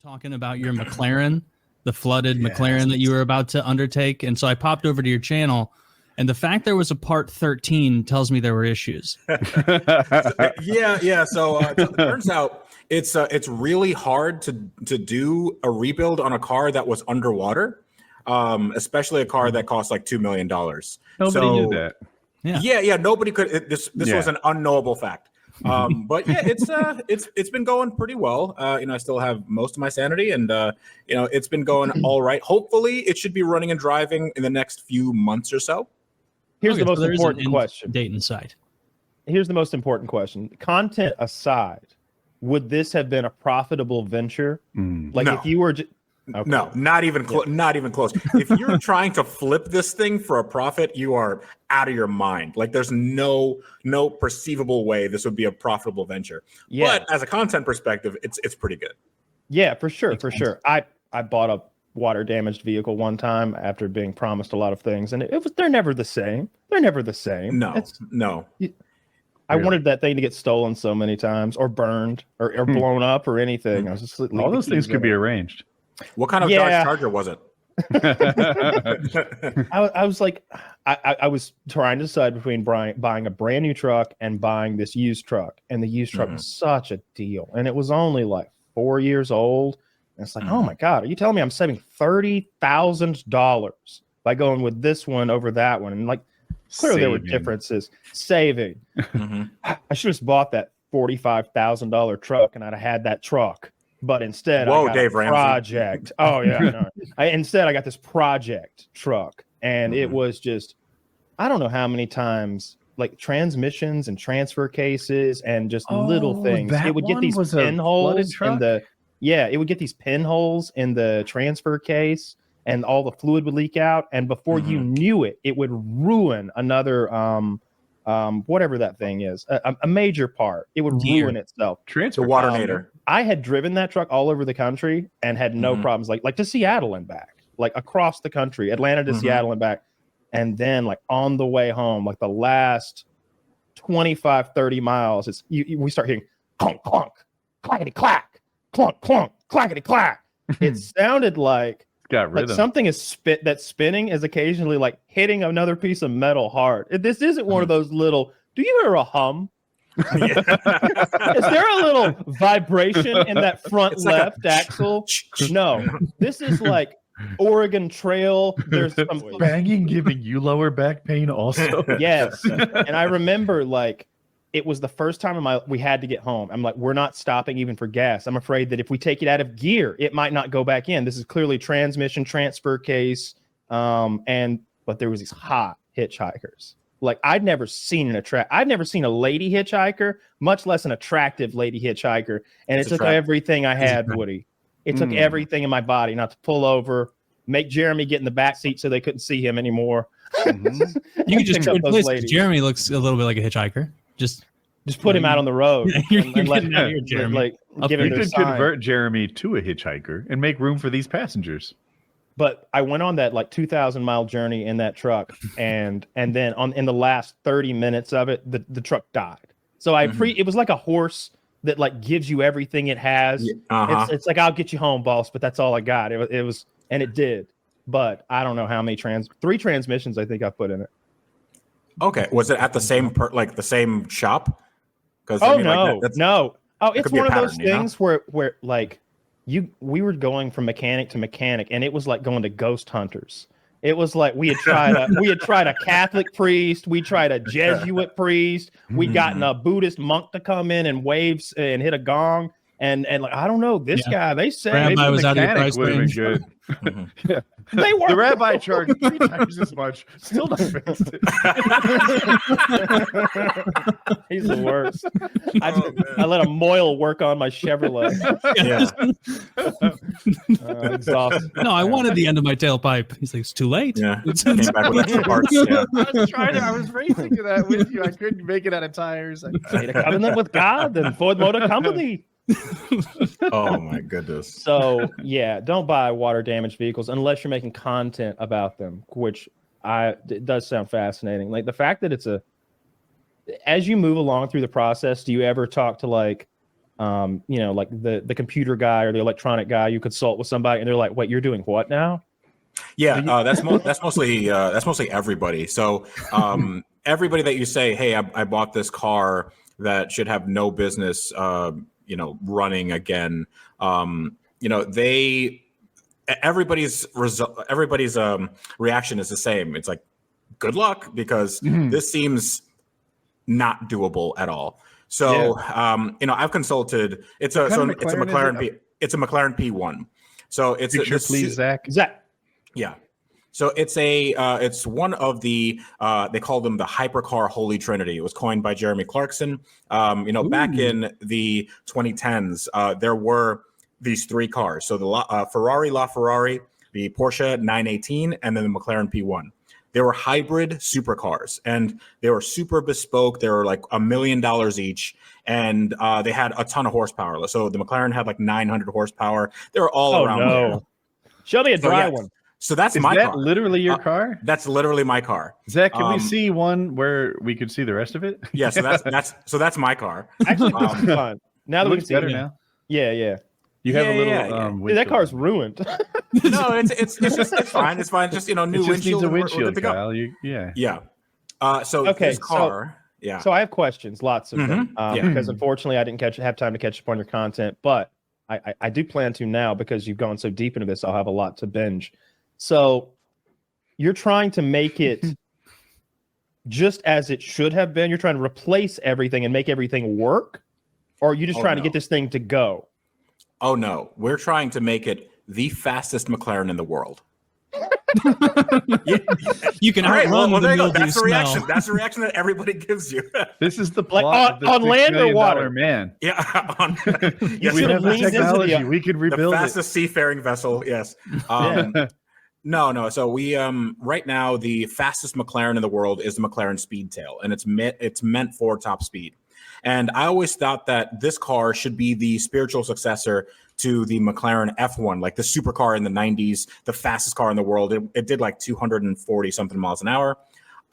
talking about your McLaren, the flooded McLaren that you were about to undertake. And so I popped over to your channel, and the fact there was a part 13 tells me there were issues. Yeah. So it turns out it's really hard to do a rebuild on a car that was underwater, especially a car that cost like $2 million. Nobody knew that. Yeah. Nobody could. This was an unknowable fact. But yeah, it's been going pretty well. I still have most of my sanity, and it's been going all right. Hopefully, it should be running and driving in the next few months or so. Here's the most important question. Date inside. Here's the most important question. Content aside, would this have been a profitable venture? Like No. if you were Okay. No, not even not even close. If you're trying to flip this thing for a profit, you are out of your mind. Like there's no perceivable way this would be a profitable venture. Yeah. But as a content perspective, it's pretty good. Yeah, for sure, sure. I bought a water damaged vehicle one time after being promised a lot of things, and they're never the same. They're never the same. No. I wanted that thing to get stolen so many times, or burned, or blown up, or anything. I was just all those things could be arranged. What kind of Dodge Charger was it? I was like, I was trying to decide between buying a brand new truck and buying this used truck, and the used truck was such a deal, and it was only like 4 years old. And it's like, oh my God, are you telling me I'm saving $30,000 by going with this one over that one? And like, clearly there were differences. Saving. I should have bought that $45,000 truck, and I'd have had that truck. But instead, I got Dave a project. Oh yeah, instead I got this project truck, and it was just, I don't know how many times, like transmissions and transfer cases and just little things. It would get these pinholes in the it would get these pinholes in the transfer case, and all the fluid would leak out, and before you knew it, it would ruin another whatever that thing is, a major part. It would ruin itself. The waternator. I had driven that truck all over the country and had no problems, like to Seattle and back, like across the country, Atlanta to Seattle and back. And then like on the way home, like the last 25, 30 miles, we start hearing clunk, clunk, clackety clack, clunk, clunk, clackety clack. It sounded like something is that's spinning is occasionally like hitting another piece of metal hard. This isn't one of those little, do you hear a hum? Is there a little vibration in that front left axle? No, this is like Oregon Trail. There's some banging giving you lower back pain also. Yes. And I remember like it was the first time we had to get home. I'm like, we're not stopping even for gas. I'm afraid that if we take it out of gear, it might not go back in. This is clearly transmission transfer case. But there was these hot hitchhikers. Like I'd never seen a lady hitchhiker, much less an attractive lady hitchhiker. And it took everything I had, Woody. It took everything in my body not to pull over, make Jeremy get in the back seat so they couldn't see him anymore. You can just trade places. Jeremy looks a little bit like a hitchhiker. Just put him out on the road. and let him out here, Jeremy. Like, you could convert Jeremy to a hitchhiker and make room for these passengers. But I went on that like 2,000-mile journey in that truck, and then in the last 30 minutes of it, the truck died. So it was like a horse that like gives you everything it has. It's like, I'll get you home, boss, but that's all I got. It was, and it did. But I don't know how many 3 transmissions I think I put in it. Okay, was it at the same the same shop? Because no. Oh, it's one of those things where like. We were going from mechanic to mechanic, and it was like going to ghost hunters. It was like we had tried a Catholic priest, we tried a Jesuit priest, we'd gotten a Buddhist monk to come in and waves and hit a gong, and like I don't know, this guy, they said Rabbi was out of your price range. Good. They were. The rabbi charged 3 times as much. Still not fixed it. He's the worst. I let a Moyle work on my Chevrolet. Exhausted. No, I wanted the end of my tailpipe. He's like, it's too late. Yeah, came back with extra parts. Yeah. I was racing to that with you. I couldn't make it out of tires. I made a covenant with God and Ford Motor Company. Oh my goodness. So yeah, don't buy water damaged vehicles unless you're making content about them, which it does sound fascinating. Like the fact that as you move along through the process, do you ever talk to like like the computer guy or the electronic guy, you consult with somebody and they're like, wait, you're doing what now? Yeah, that's mostly everybody. So everybody that you say, hey, I bought this car that should have no business, running again. Everybody's reaction is the same. It's like, good luck, because this seems not doable at all. So I've consulted. It's a McLaren P1. So it's picture, please, Zach. Yeah. So it's one of the they call them the hypercar holy trinity. It was coined by Jeremy Clarkson. Back in the 2010s, there were these three cars. So the Ferrari LaFerrari, the Porsche 918, and then the McLaren P1. They were hybrid supercars, and they were super bespoke. They were like $1 million each, and they had a ton of horsepower. So the McLaren had like 900 horsepower. They were all around there. Show me a dry one. So that's Is my that car. Literally your car? That's literally my car. Zach, can we see one where we could see the rest of it? Yeah, so that's my car. Actually, fun. Now that we can see better it now. Yeah. You have a little. Yeah. That car's ruined. No, it's fine. It's fine. Just new it just windshield. needs a We're windshield, good to go. Kyle. Yeah. This car. Yeah. So I have questions, lots of them, Yeah. because unfortunately I didn't have time to catch up on your content, but I do plan to now because you've gone so deep into this. I'll have a lot to binge. So you're trying to make it just as it should have been. You're trying to replace everything and make everything work, or are you just trying to get this thing to go? Oh no, we're trying to make it the fastest McLaren in the world. You can outrun the mildew smell. That's the reaction that everybody gives you. This is the plot of the on land or water, man. Yeah, Yes, we have the technology. We could rebuild the fastest seafaring vessel. Yes. No. So we right now the fastest McLaren in the world is the McLaren Speedtail, and it's meant for top speed. And I always thought that this car should be the spiritual successor to the McLaren F1, like the supercar in the 90s, the fastest car in the world. It did like 240 something miles an hour.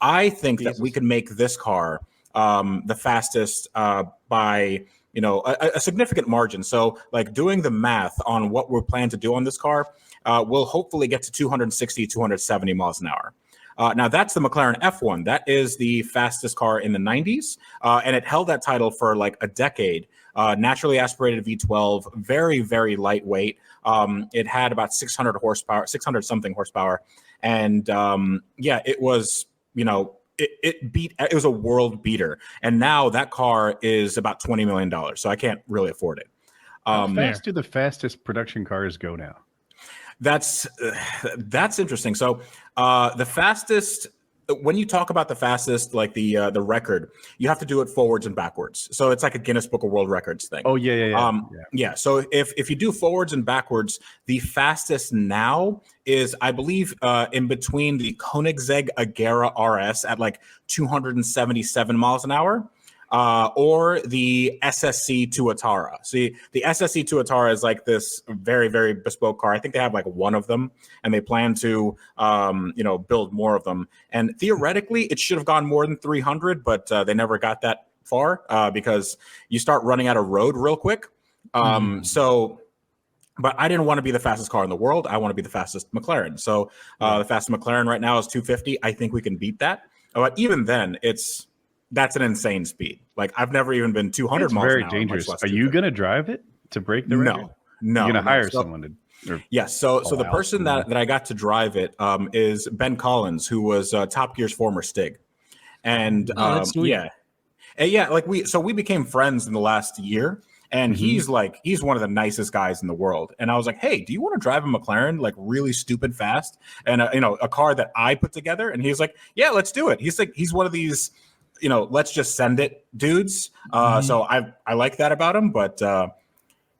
I think that we could make this car the fastest by a significant margin. So like doing the math on what we're planning to do on this car, we'll hopefully get to 260, 270 miles an hour. Now, that's the McLaren F1. That is the fastest car in the 90s, and it held that title for like a decade. Naturally aspirated V12, very, very lightweight. It had about 600 something horsepower. And it was, it was a world beater. And now that car is about $20 million. So I can't really afford it. How fast do the fastest production cars go now? That's interesting. So the fastest, when you talk about the fastest, like the record, you have to do it forwards and backwards. So it's like a Guinness Book of World Records thing. Oh yeah. So if you do forwards and backwards, the fastest now is, I believe, in between the Koenigsegg Agera RS at like 277 miles an hour. Or the SSC Tuatara. See, the SSC Tuatara is like this very, very bespoke car. I think they have like one of them, and they plan to, build more of them. And theoretically, it should have gone more than 300, but they never got that far because you start running out of road real quick. But I didn't want to be the fastest car in the world. I want to be the fastest McLaren. So the fastest McLaren right now is 250. I think we can beat that. But even then, that's an insane speed. Like I've never even been 200 miles an hour. Very dangerous. Are you going to drive it to break the record? No. You're going to hire someone to. Yes. So the person that I got to drive it is Ben Collins, who was Top Gear's former Stig. And that's sweet. Like we became friends in the last year. And he's one of the nicest guys in the world. And I was like, hey, do you want to drive a McLaren like really stupid fast? And a car that I put together? And he's like, yeah, let's do it. He's one of these, let's just send it dudes. So I like that about him. But I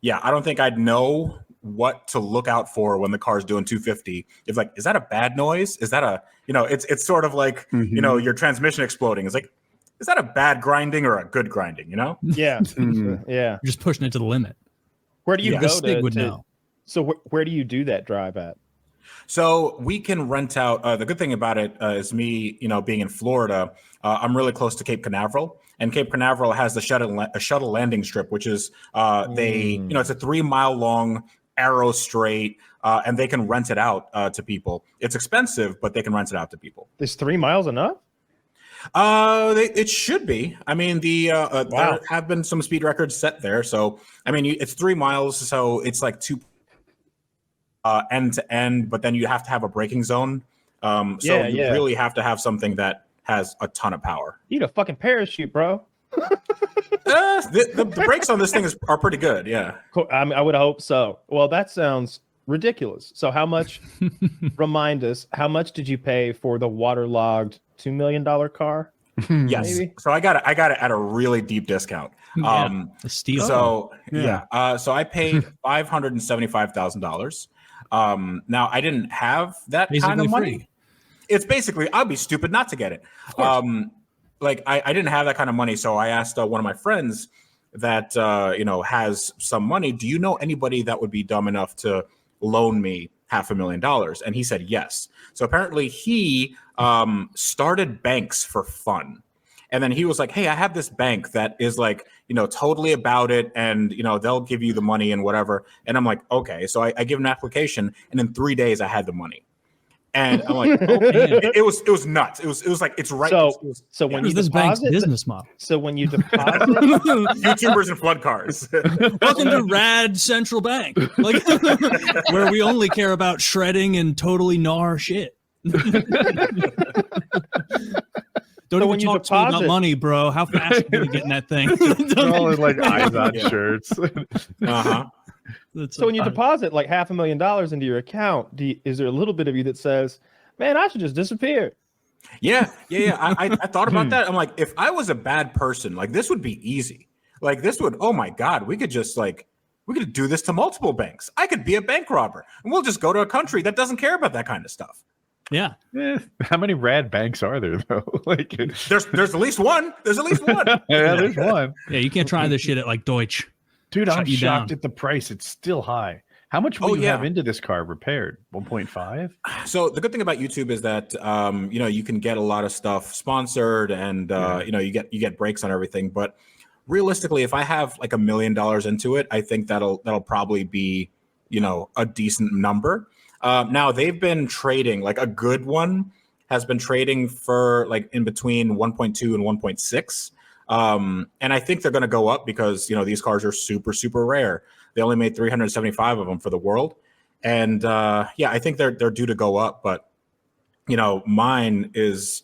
don't think I'd know what to look out for when the car's doing 250. It's like, is that a bad noise? Is that it's sort of like, your transmission exploding. It's like, is that a bad grinding or a good grinding, Yeah. Yeah. You're just pushing it to the limit. Where do you go Stig would know. So where do you do that drive at? So we can rent out. The good thing about it is me, being in Florida, I'm really close to Cape Canaveral, and Cape Canaveral has the shuttle landing strip, which is it's a 3 mile long arrow straight, and they can rent it out to people. It's expensive, but they can rent it out to people. Is 3 miles enough? It should be. I mean, there have been some speed records set there. So, I mean, it's 3 miles. So it's like 2 end to end, but then you have to have a braking zone. You really have to have something that has a ton of power. You need a fucking parachute, bro. The brakes on this thing are pretty good. Yeah. Cool. I would hope so. Well, that sounds ridiculous. So how much, remind us, how much did you pay for the waterlogged $2 million car? Yes. Maybe? So I got it at a really deep discount. A steal. So so I paid $575,000. Now I didn't have that basically kind of money. free. It's basically, I'd be stupid not to get it. I didn't have that kind of money. So I asked one of my friends that, has some money. Do you know anybody that would be dumb enough to loan me $500,000? And he said, yes. So apparently he started banks for fun. And then he was like, hey, I have this bank that is like, totally about it. And, they'll give you the money and whatever. And I'm like, okay. So I give him an application, and in 3 days I had the money. And I'm like, oh, man. It was nuts. It was like, it's right. So when you this bank's deposit, business model. so when you deposit, YouTubers and flood cars. Welcome to Rad Central Bank, like where we only care about shredding and totally gnar shit. Don't even talk to me about money, bro. How fast are you getting that thing? They're all in like eyes on shirts. So when you deposit like $500,000 into your account, is there a little bit of you that says, man, I should just disappear? Yeah. I thought about that. I'm like, if I was a bad person, like this would be easy. Like this would, oh my God, we could just we could do this to multiple banks. I could be a bank robber, and we'll just go to a country that doesn't care about that kind of stuff. Yeah. How many rad banks are there though? Like there's at least one. There's at least one. Yeah, there's one. Yeah, you can't try this shit at like Deutsche. Dude, I'm shocked at the price. It's still high. How much will you have into this car repaired? 1.5? So the good thing about YouTube is that you can get a lot of stuff sponsored, and you get breaks on everything. But realistically, if I have like $1 million into it, I think that'll probably be a decent number. Now they've been trading, like a good one has been trading for like in between 1.2 and 1.6. And I think they're going to go up because, these cars are super, super rare. They only made 375 of them for the world. And I think they're due to go up. But, mine is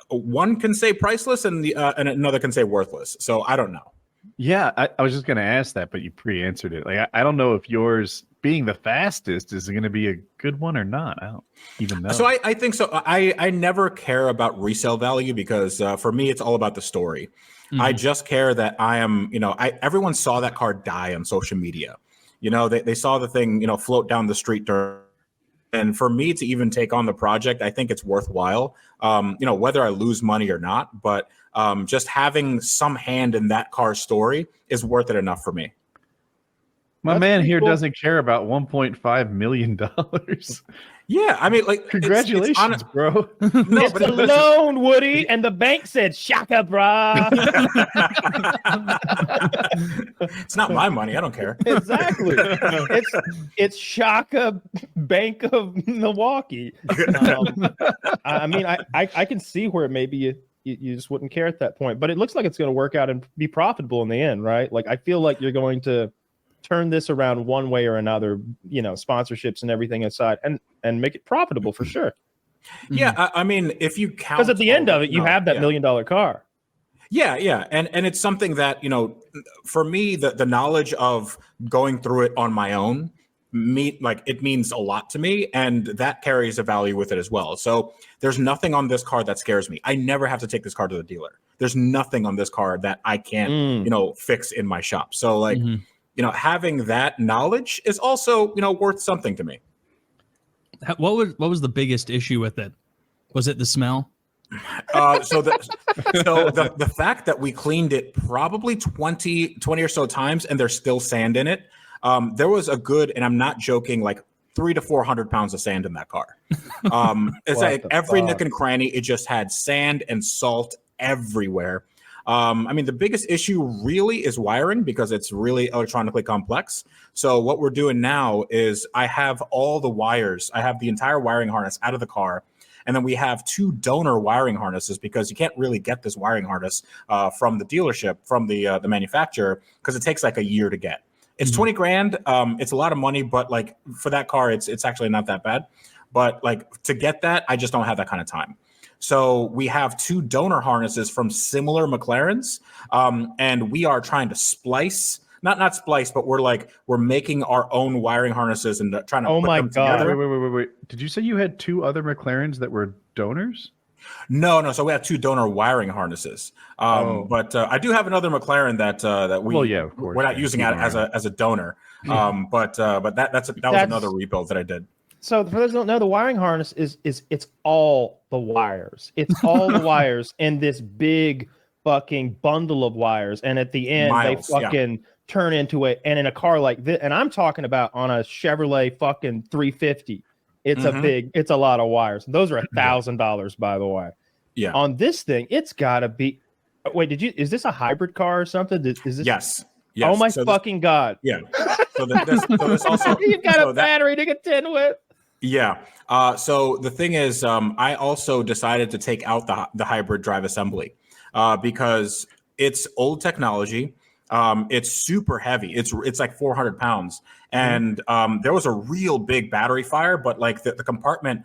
one can say priceless and and another can say worthless. So I don't know. Yeah, I was just going to ask that, but you pre-answered it. Like, I don't know if yours being the fastest is going to be a good one or not. I don't even know. So I think so. I never care about resale value because for me, it's all about the story. Mm-hmm. I just care that I am, everyone saw that car die on social media. They saw the thing, float down the street. And for me to even take on the project, I think it's worthwhile, whether I lose money or not. But just having some hand in that car's story is worth it enough for me. My man here doesn't care about $1.5 million. Yeah, I mean, like, congratulations, bro. No, it's a loan, Woody, and the bank said, "Shaka, brah." It's not my money. I don't care. Exactly. It's Shaka Bank of Milwaukee. I mean, I can see where maybe you just wouldn't care at that point, but it looks like it's going to work out and be profitable in the end, right? Like, I feel like you're going to turn this around one way or another, sponsorships and everything aside, and make it profitable for sure. Yeah, I mean, if you count, because at the end of it, you have that $1 million car. Yeah, and it's something that for me, the knowledge of going through it on my own, it means a lot to me, and that carries a value with it as well. So there's nothing on this car that scares me. I never have to take this car to the dealer. There's nothing on this car that I can't fix in my shop. So like. Mm-hmm. Having that knowledge is also, worth something to me. What was the biggest issue with it? Was it the smell? So the fact that we cleaned it probably 20 or so times and there's still sand in it. There was a good, and I'm not joking, like 300 to 400 pounds of sand in that car. It's What like the every fuck? nook and cranny, it just had sand and salt everywhere. I mean, the biggest issue really is wiring because it's really electronically complex. So what we're doing now is I have all the wires. I have the entire wiring harness out of the car. And then we have 2 donor wiring harnesses because you can't really get this wiring harness from the dealership, from the manufacturer, because it takes like a year to get. It's 20 grand. It's a lot of money, but like for that car, it's actually not that bad. But like to get that, I just don't have that kind of time. So we have 2 donor harnesses from similar McLarens, and we are trying to splice, not splice, but we're making our own wiring harnesses and trying to Oh put my them God. together. Wait. Did you say you had 2 other McLarens that were donors? No. So we have 2 donor wiring harnesses. But I do have another McLaren that we Well, yeah, of course, we're not yeah, using keep it them as a donor. But that was another rebuild that I did. So for those who don't know, the wiring harness is it's all the wires. It's all the wires in this big fucking bundle of wires. And at the end, Miles, they fucking turn into it. And in a car like this, and I'm talking about on a Chevrolet fucking 350, it's a lot of wires. Those are $1,000, by the way. Yeah. On this thing, it's gotta be. Wait, is this a hybrid car or something? Is this? Yes. Oh my So fucking God. Yeah. So this also You've got a battery to contend with. Yeah. So the thing is, I also decided to take out the hybrid drive assembly because it's old technology. It's super heavy. It's like 400 pounds. And there was a real big battery fire, but like the compartment,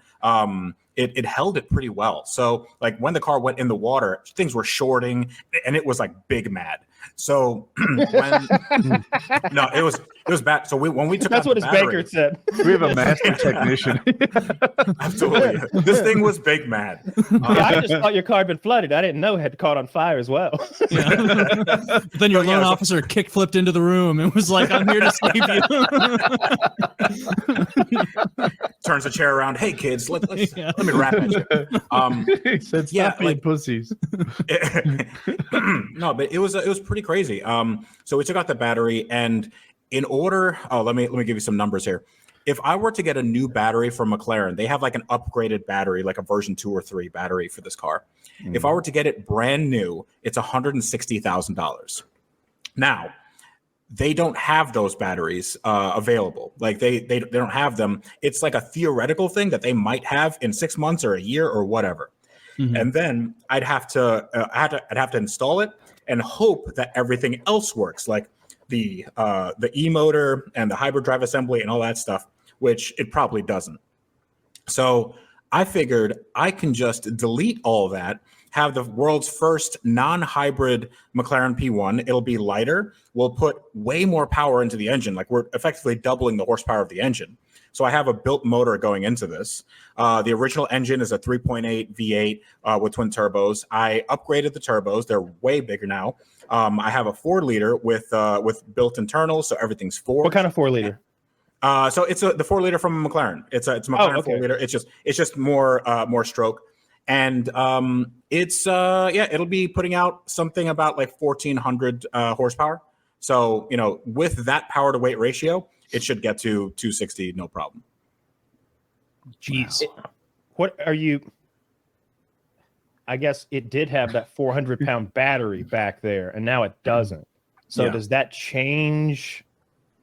it held it pretty well. So like when the car went in the water, things were shorting and it was like big mad. So it was bad. So when we took That's out what the his battery, banker said. We have a master technician. absolutely, this thing was big mad. Yeah, I just thought your car had been flooded. I didn't know it had caught on fire as well. Yeah. But then your loan officer kick flipped into the room and was like, "I'm here to save you." Turns the chair around. Hey kids, let me rap at you. He said, "Stop being pussies." No, but it was pretty crazy. So we took out the battery, and in order, let me give you some numbers here. If I were to get a new battery from McLaren, they have like an upgraded battery, like a version 2 or 3 battery for this car. If I were to get it brand new, it's $160,000. Now, they don't have those batteries available. Like they don't have them. It's like a theoretical thing that they might have in 6 months or a year or whatever. And then I'd have to install it and hope that everything else works, like the e-motor and the hybrid drive assembly and all that stuff, which it probably doesn't. So I figured I can just delete all that, have the world's first non-hybrid McLaren P1. It'll be lighter. We'll put way more power into the engine. Like we're effectively doubling the horsepower of the engine. So I have a built motor going into this. The original engine is a 3.8 V8 with twin turbos. I upgraded the turbos. They're way bigger now. I have a 4-liter with built internals, so everyth's 4. What kind of 4-liter? So it's the 4-liter from McLaren. It's a McLaren 4-liter. It's just more stroke. And it'll be putting out something about like 1,400 horsepower. So, with that power to weight ratio, it should get to 260, no problem. Jeez. What are you? I guess it did have that 400-pound battery back there, and now it doesn't. So does that change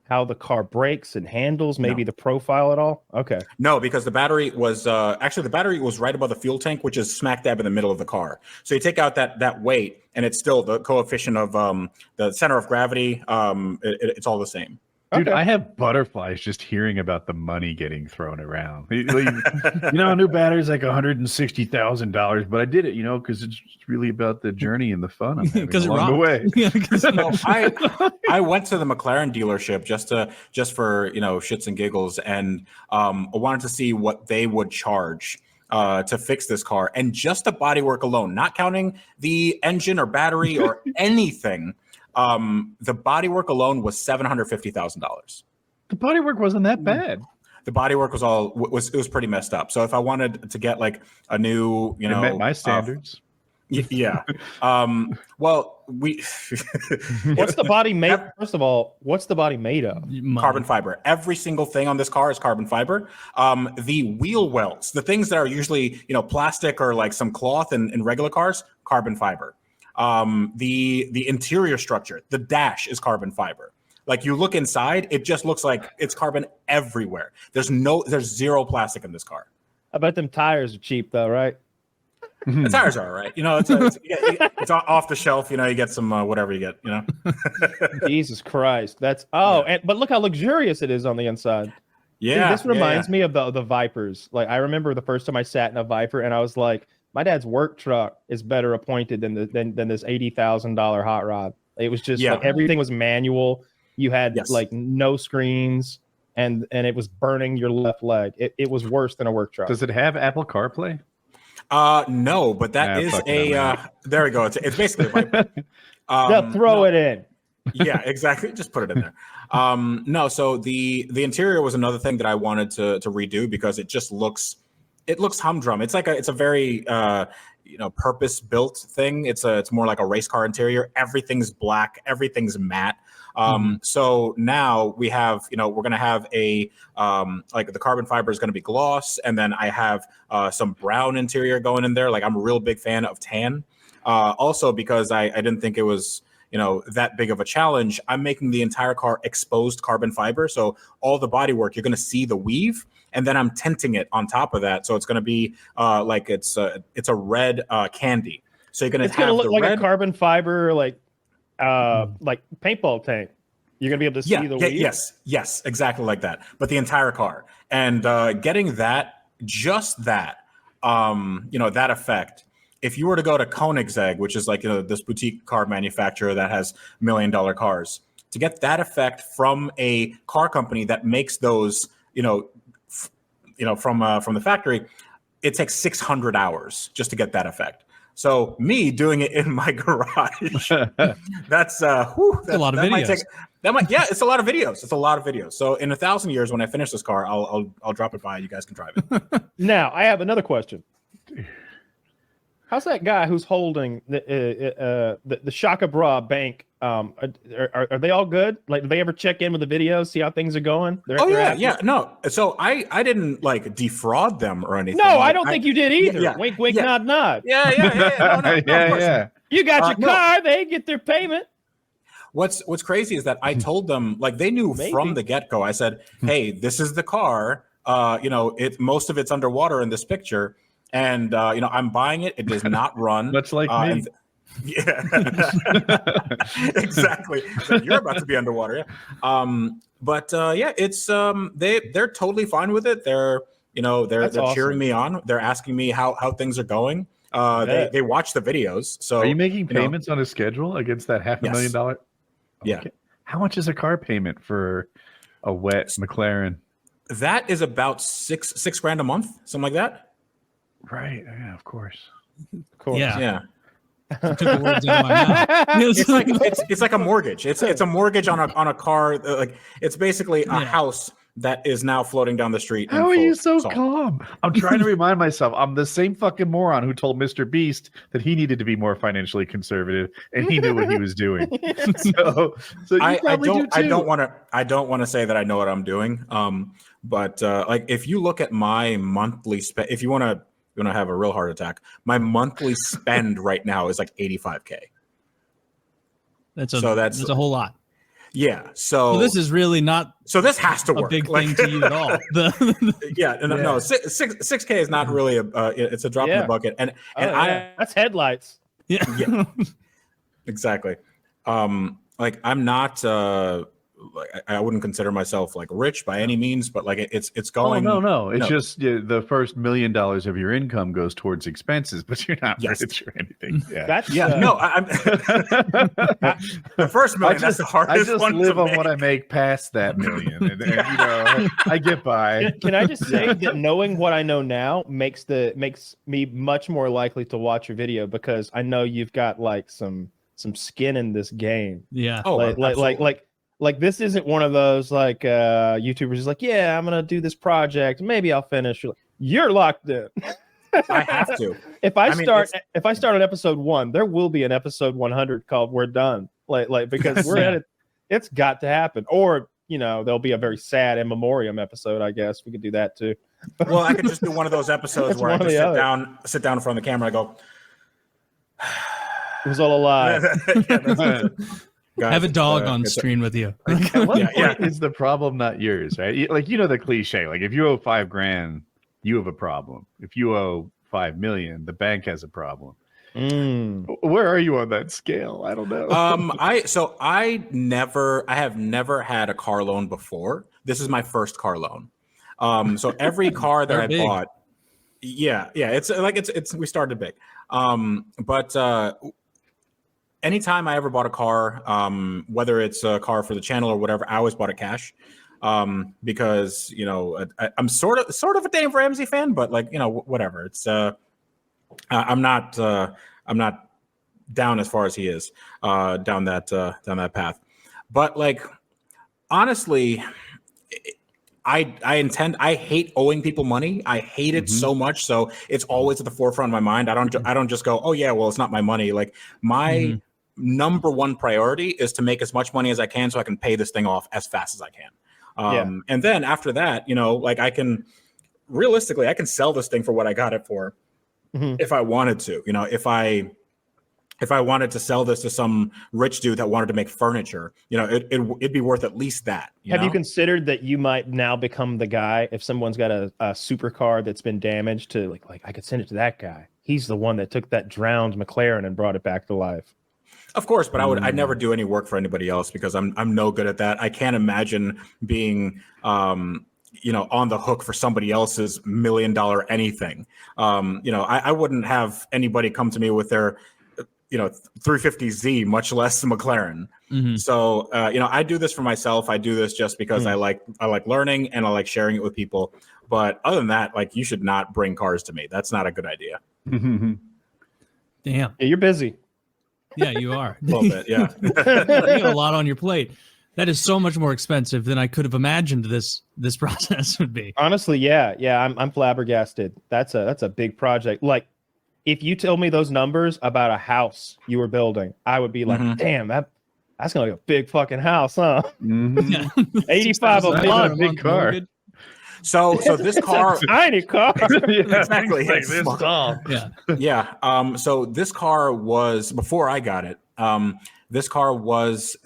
how the car brakes and handles, maybe the profile at all? Okay. No, because the battery was right above the fuel tank, which is smack dab in the middle of the car. So you take out that weight, and it's still the coefficient of the center of gravity. It's all the same. Dude, I have butterflies just hearing about the money getting thrown around. A new battery's like $160,000, but I did it, because it's really about the journey and the fun I'm having along the way. I went to the McLaren dealership just for shits and giggles, and I wanted to see what they would charge to fix this car, and just the bodywork alone, not counting the engine or battery or anything. The bodywork alone was $750,000. The bodywork wasn't that bad. The bodywork was pretty messed up. So if I wanted to get like a new, it met my standards. Yeah. Well, we What's the body made? First of all, what's the body made of? carbon fiber. Every single thing on this car is carbon fiber. The wheel wells, the things that are usually, plastic or like some cloth in regular cars, carbon fiber. The interior structure, the dash is carbon fiber. Like you look inside, it just looks like it's carbon everywhere. There's zero plastic in this car. I bet them tires are cheap though, right? The tires are all right. It's off the shelf. You get some whatever you get. Jesus Christ, but look how luxurious it is on the inside. Yeah, see, this reminds me of the Vipers. Like I remember the first time I sat in a Viper, and I was like, my dad's work truck is better appointed than this $80,000 hot rod. It was just like everything was manual. You had like no screens, and it was burning your left leg. It was worse than a work truck. Does it have Apple CarPlay? No, but that is there we go. It's basically a Viper. Throw it in. Yeah, exactly. Just put it in there. No, so the interior was another thing that I wanted to redo because it just looks humdrum. It's like it's a very purpose built thing. It's more like a race car interior. Everything's black, everything's matte. So now we have, we're going to have a, like the carbon fiber is going to be gloss. And then I have some brown interior going in there. Like I'm a real big fan of tan. Also because I didn't think it was, that big of a challenge. I'm making the entire car exposed carbon fiber. So all the bodywork, you're going to see the weave. And then I'm tinting it on top of that. So it's going to be like it's a red candy. So you're going to have look the like red a carbon fiber, like paintball tank. You're gonna be able to see the weave. Yes, exactly like that. But the entire car, and getting that effect. If you were to go to Koenigsegg, which is like this boutique car manufacturer that has $1 million cars, to get that effect from a car company that makes those, from the factory, it takes 600 hours just to get that effect. So me doing it in my garage, that's a lot of videos. It's a lot of videos. It's a lot of videos. So in 1,000 years, when I finish this car, I'll drop it by. You guys can drive it. Now I have another question. How's that guy who's holding the Shaka Bra Bank? Are they all good? Like, do they ever check in with the videos, see how things are going? No. So I didn't like defraud them or anything. No, I don't think you did either. Wink, wink, nod, nod. Yeah. No, You got your car. They get their payment. What's crazy is that I told them, like, they knew from the get-go. I said, hey, this is the car. Most of it's underwater in this picture. And, I'm buying it. It does not run. Much like me. Yeah, exactly. You're about to be underwater. Yeah. It's they're totally fine with it. They're awesome. Cheering me on. They're asking me how things are going. They watch the videos. So are you making payments on a schedule against that $500,000? Yes. Yeah. Okay. How much is a car payment for a wet McLaren? That is about six grand a month, something like that. Right. Yeah, of course. Yeah. Took the words out of my mouth. It's like a mortgage. It's a mortgage on a car. Like it's basically a house that is now floating down the street. How are you so calm? I'm trying to remind myself I'm the same fucking moron who told Mr. Beast that he needed to be more financially conservative, and he knew what he was doing. So I don't want to say that I know what I'm doing. But like if you look at my monthly spend, if you want to have a real heart attack, my monthly spend right now is like $85K. That's a whole lot. Yeah. So this is really not. So this has to work. A big thing to you at all. No. 6K is not really it's a drop in the bucket. And that's headlights. Yeah. Exactly. Like I'm not. I wouldn't consider myself like rich by any means, but like it's going. Oh, no. It's just the first $1 million of your income goes towards expenses, but you're not rich or anything. Yeah, I'm the first $1 million. That's the hardest one. I just live on what I make past that $1 million, and I get by. Can I just say that knowing what I know now makes me much more likely to watch your video because I know you've got like some skin in this game. Yeah. Like this isn't one of those like YouTubers is like, yeah, I'm gonna do this project, maybe I'll finish. You're locked in. I have to. If I start on episode 1, there will be an episode 100 called "We're Done." Like because we're at it. It's got to happen. Or there'll be a very sad in memoriam episode. I guess we could do that too. Well, I could just do one of those episodes where I just sit down in front of the camera. I go, it was all a lie. Guys, have a dog on screen with you. At what point is the problem not yours, right? Like, the cliche, like if you owe $5,000, you have a problem. If you owe $5 million, the bank has a problem. Where are you on that scale? I don't know. I have never had a car loan before. This is my first car loan. So every car that I bought, it's we started big. But anytime I ever bought a car, whether it's a car for the channel or whatever, I always bought it cash. Because I'm sort of a Dave Ramsey fan, but whatever. It's I'm not down as far as he is down that path. But honestly, I hate owing people money. I hate it so much. So it's always at the forefront of my mind. I don't just go, oh yeah, well, it's not my money. Like my number one priority is to make as much money as I can so I can pay this thing off as fast as I can. And then after that, I can realistically, I can sell this thing for what I got it for if I wanted to. If I wanted to sell this to some rich dude that wanted to make furniture, it'd be worth at least that. Have you considered that you might now become the guy if someone's got a supercar that's been damaged to like I could send it to that guy. He's the one that took that drowned McLaren and brought it back to life. Of course, but I'd never do any work for anybody else because I'm no good at that. I can't imagine being on the hook for somebody else's $1 million anything. I wouldn't have anybody come to me with their 350Z, much less the McLaren. So I do this for myself. I do this just because I like learning and I like sharing it with people. But other than that, you should not bring cars to me. That's not a good idea. Damn. Yeah, you're busy. Yeah, you are. A little bit, yeah. You have a lot on your plate. That is so much more expensive than I could have imagined this process would be. Honestly, yeah. I'm flabbergasted. That's a big project. Like, if you tell me those numbers about a house you were building, I would be like, damn, that's gonna be a big fucking house, huh? 85 a month, big car. So this car, tiny car, exactly. Like this tall. Yeah. So this car was, before I got it, this car was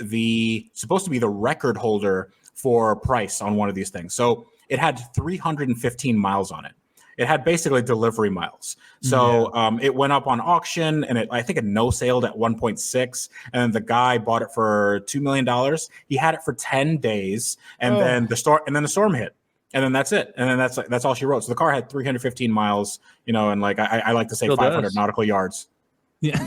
supposed to be the record holder for price on one of these things. So it had 315 miles on it. It had basically delivery miles. So it went up on auction, and I think it no-sailed at 1.6, and the guy bought it for $2 million. He had it for 10 days, and then the storm hit. And then that's it. And then that's all she wrote. So the car had 315 miles, and I like to say 500 nautical yards. Yeah.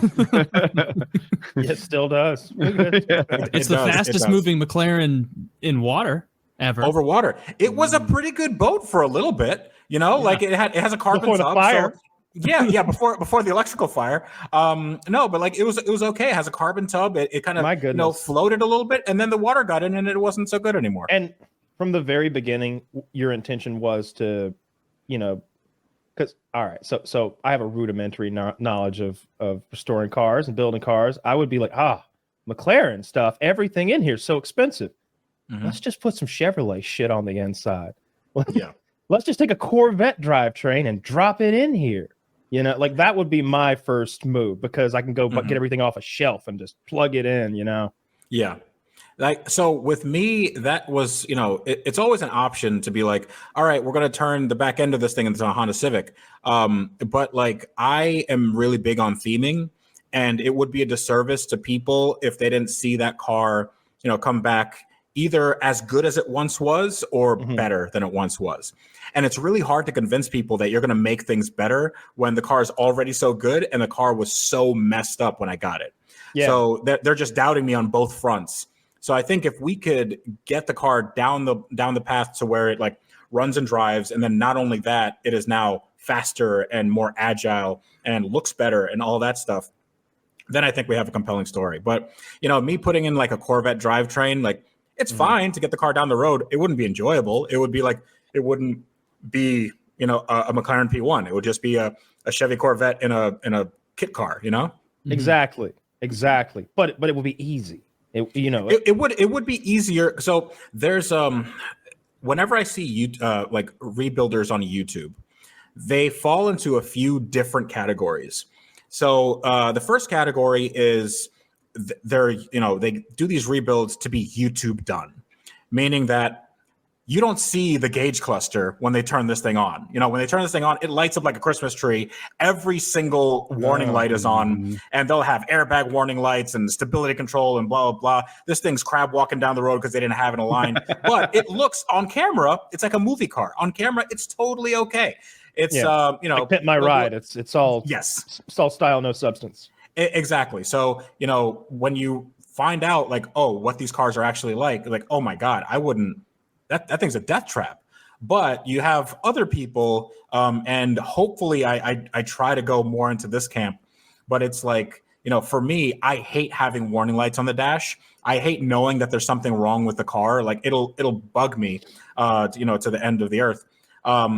It still does. It's the fastest moving McLaren in water ever. Over water. It was a pretty good boat for a little bit, it has a carbon before tub. The fire. So, before the electrical fire. No, but it was okay. It has a carbon tub. It kind of floated a little bit, and then the water got in and it wasn't so good anymore. And from the very beginning, your intention was to, because all right, so I have a rudimentary knowledge of restoring cars and building cars. I would be like, McLaren stuff, everything in here is so expensive. Let's just put some Chevrolet shit on the inside. Let's just take a Corvette drivetrain and drop it in here. That would be my first move because I can go get everything off a shelf and just plug it in. Yeah. So with me, that was, it's always an option to be like, all right, we're going to turn the back end of this thing into a Honda Civic. But I am really big on theming, and it would be a disservice to people if they didn't see that car, come back either as good as it once was or better than it once was. And it's really hard to convince people that you're going to make things better when the car is already so good and the car was so messed up when I got it. Yeah. So they're just doubting me on both fronts. So I think if we could get the car down the path to where it runs and drives, and then not only that, it is now faster and more agile and looks better and all that stuff, then I think we have a compelling story. But me putting in a Corvette drivetrain, it's fine to get the car down the road. It wouldn't be enjoyable. It would be it wouldn't be a McLaren P1. It would just be a Chevy Corvette in a kit car, Exactly. But it would be easy. It would be easier. So there's whenever I see you like rebuilders on YouTube, they fall into a few different categories. So the first category is they do these rebuilds to be YouTube done, meaning that you don't see the gauge cluster when they turn this thing on. When they turn this thing on, it lights up like a Christmas tree. Every single warning light is on, and they'll have airbag warning lights and stability control and blah, blah, blah. This thing's crab walking down the road because they didn't have it aligned. But it looks on camera, it's like a movie car. On camera, it's totally okay. It's, like Pit My Ride. It's all, yes, it's all style, no substance. Exactly. So, when you find out like, oh, what these cars are actually like, oh my God, I wouldn't, that thing's a death trap. But you have other people, and hopefully I try to go more into this camp, but it's like, for me, I hate having warning lights on the dash. I hate knowing that there's something wrong with the car. Like it'll bug me, to the end of the earth.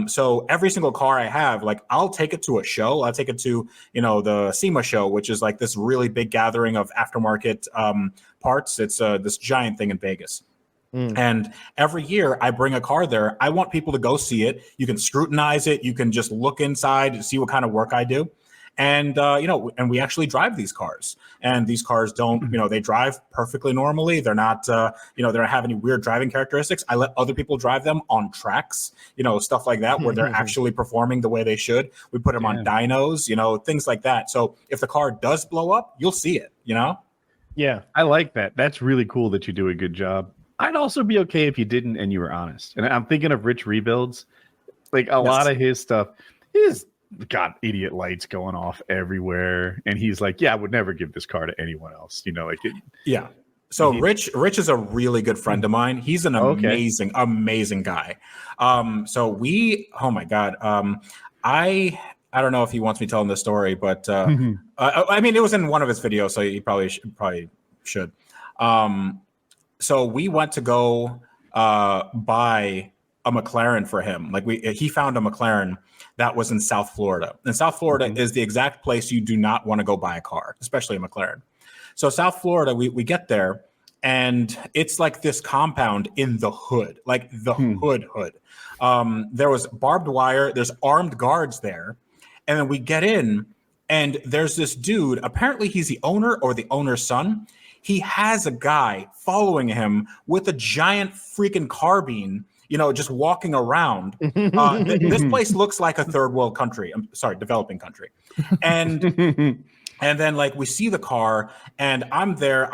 So every single car I have, like I'll take it to a show. I'll take it to, the SEMA show, which is like this really big gathering of aftermarket parts. It's this giant thing in Vegas. And every year I bring a car there. I want people to go see it. You can scrutinize it. You can just look inside and see what kind of work I do. And, and we actually drive these cars, and these cars don't, they drive perfectly normally. They're not, they don't have any weird driving characteristics. I let other people drive them on tracks, stuff like that, where they're actually performing the way they should. We put them on dynos, things like that. So if the car does blow up, you'll see it, Yeah. I like that. That's really cool that you do a good job. I'd also be okay if you didn't and you were honest. And I'm thinking of Rich Rebuilds. Like a lot of his stuff is got idiot lights going off everywhere. And he's like, yeah, I would never give this car to anyone else. Yeah. So Rich is a really good friend of mine. He's an amazing guy. So oh my God. I don't know if he wants me telling this story, but I mean, it was in one of his videos, so he probably should. So we went to go buy a McLaren for him. Like he found a McLaren that was in South Florida. And South Florida is the exact place you do not want to go buy a car, especially a McLaren. So South Florida, we get there, and it's like this compound in the hood, like the hood. There was barbed wire. There's armed guards there. And then we get in, and there's this dude. Apparently he's the owner or the owner's son. He has a guy following him with a giant freaking carbine, just walking around. This place looks like a third world country. I'm sorry, developing country. And and then like we see the car, and I'm there.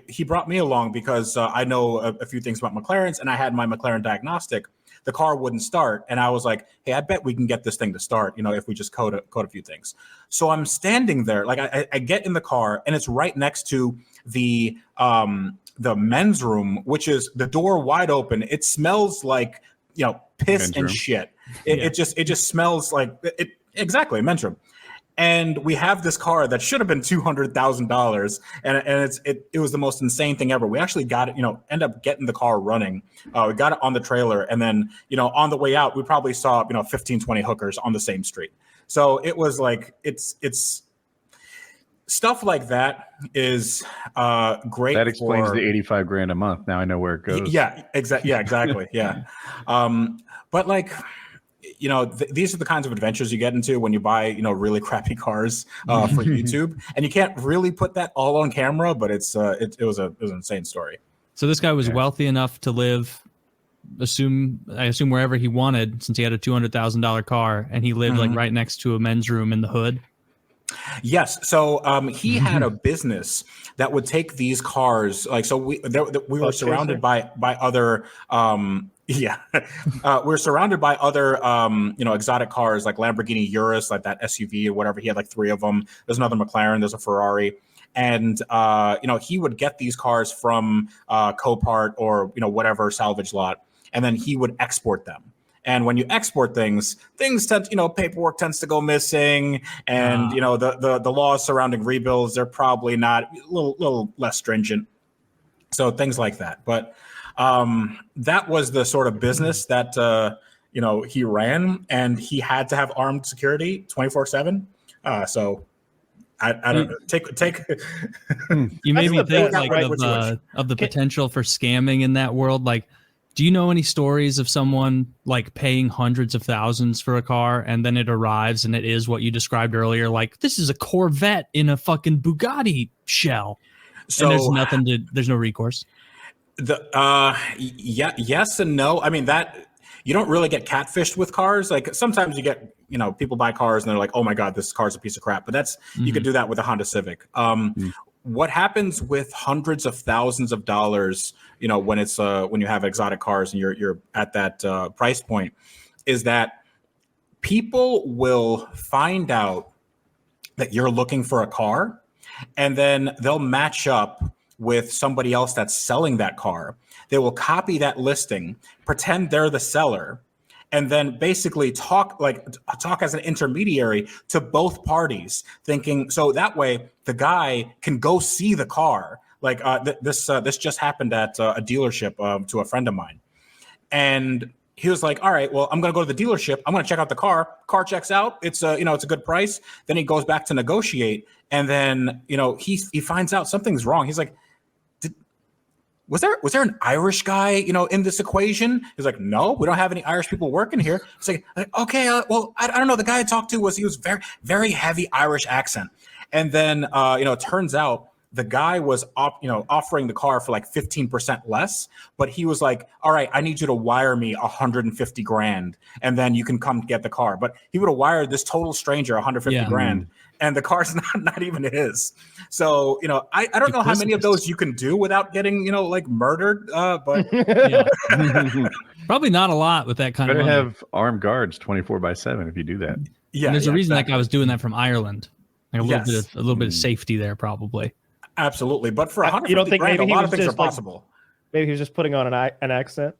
He brought me along because I know a few things about McLarens, and I had my McLaren diagnostic. The car wouldn't start, and I was like, hey, I bet we can get this thing to start, if we just code a few things. So I'm standing there, like I get in the car, and it's right next to the men's room, which is the door wide open. It smells like piss and shit. It just smells like it. Exactly, men's room. And we have this car that should have been $200,000, and it was the most insane thing ever. We actually got it, end up getting the car running. We got it on the trailer, and then on the way out, we probably saw 15, 20 hookers on the same street. So it was like it's stuff like that is great. That explains the $85,000 a month. Now I know where it goes. Yeah, exactly. Yeah, exactly. Yeah, but like. These are the kinds of adventures you get into when you buy, really crappy cars for YouTube, and you can't really put that all on camera. But it was an insane story. So this guy was wealthy enough to live, I assume wherever he wanted, since he had a $200,000 car, and he lived like right next to a men's room in the hood. Yes. So he had a business that would take these cars. Like, so we were surrounded by other. We're surrounded by other, exotic cars like Lamborghini Urus, like that SUV or whatever. He had like 3 of them. There's another McLaren. There's a Ferrari. And, he would get these cars from Copart or, whatever salvage lot. And then he would export them. And when you export things tend, paperwork tends to go missing. And, the laws surrounding rebuilds, they're probably not a little less stringent. So things like that. But that was the sort of business that, he ran and he had to have armed security 24/7. So I don't know. Take. You made me think like of the potential for scamming in that world. Like, do you know any stories of someone like paying hundreds of thousands for a car and then it arrives and it is what you described earlier? Like, this is a Corvette in a fucking Bugatti shell. So and there's no recourse. Yes and no. I mean, that you don't really get catfished with cars. Like sometimes you get, people buy cars and they're like, oh my God, this car's a piece of crap. But that's, you could do that with a Honda Civic. What happens with hundreds of thousands of dollars, when it's when you have exotic cars and you're at that price point, is that people will find out that you're looking for a car, and then they'll match up with somebody else that's selling that car. They will copy that listing, pretend they're the seller, and then basically talk as an intermediary to both parties, thinking so that way the guy can go see the car. Like this just happened at a dealership to a friend of mine, and he was like, all right, well, I'm going to go to the dealership. I'm going to check out the car. Car checks out. It's it's a good price. Then he goes back to negotiate, and then he finds out something's wrong. He's like, was there an Irish guy, in this equation? He's like, no, we don't have any Irish people working here. It's like, okay, well, I don't know. The guy I talked to was very, very heavy Irish accent. And then, it turns out the guy was, offering the car for like 15% less, but he was like, all right, I need you to wire me $150,000 and then you can come get the car. But he would have wired this total stranger $150,000 and the car's not even his. So, I don't know how many of those you can do without getting, like murdered. But probably not a lot with that kind of money. Have armed guards 24/7 if you do that. Yeah. And there's a reason that guy was doing that from Ireland. Like a little bit of safety there, probably. Absolutely. But for $150,000, a lot of things are possible. Maybe he was just putting on an accent.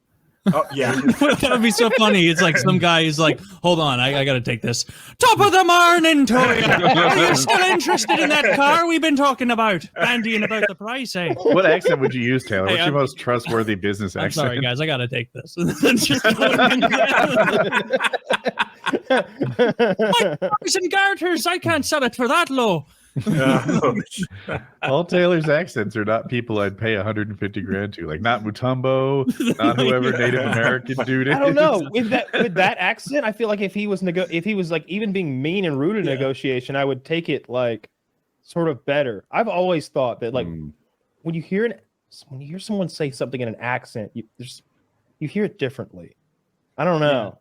Oh, yeah. That would be so funny. It's like some guy is like, hold on, I got to take this. Top of the morning, Toya. Are you still interested in that car we've been talking about? Bandying about the price, eh? What accent would you use, Taylor? What's your most trustworthy business accent? I'm sorry, guys. I got to take this. My cars and garters, I can't sell it for that low. All Taylor's accents are not people I'd pay $150,000 to, like not Mutombo, not whoever Native American dude is. I don't know. With that accent, I feel like if he was like even being mean and rude in negotiation, I would take it like sort of better. I've always thought that like when you hear someone say something in an accent, you hear it differently. I don't know.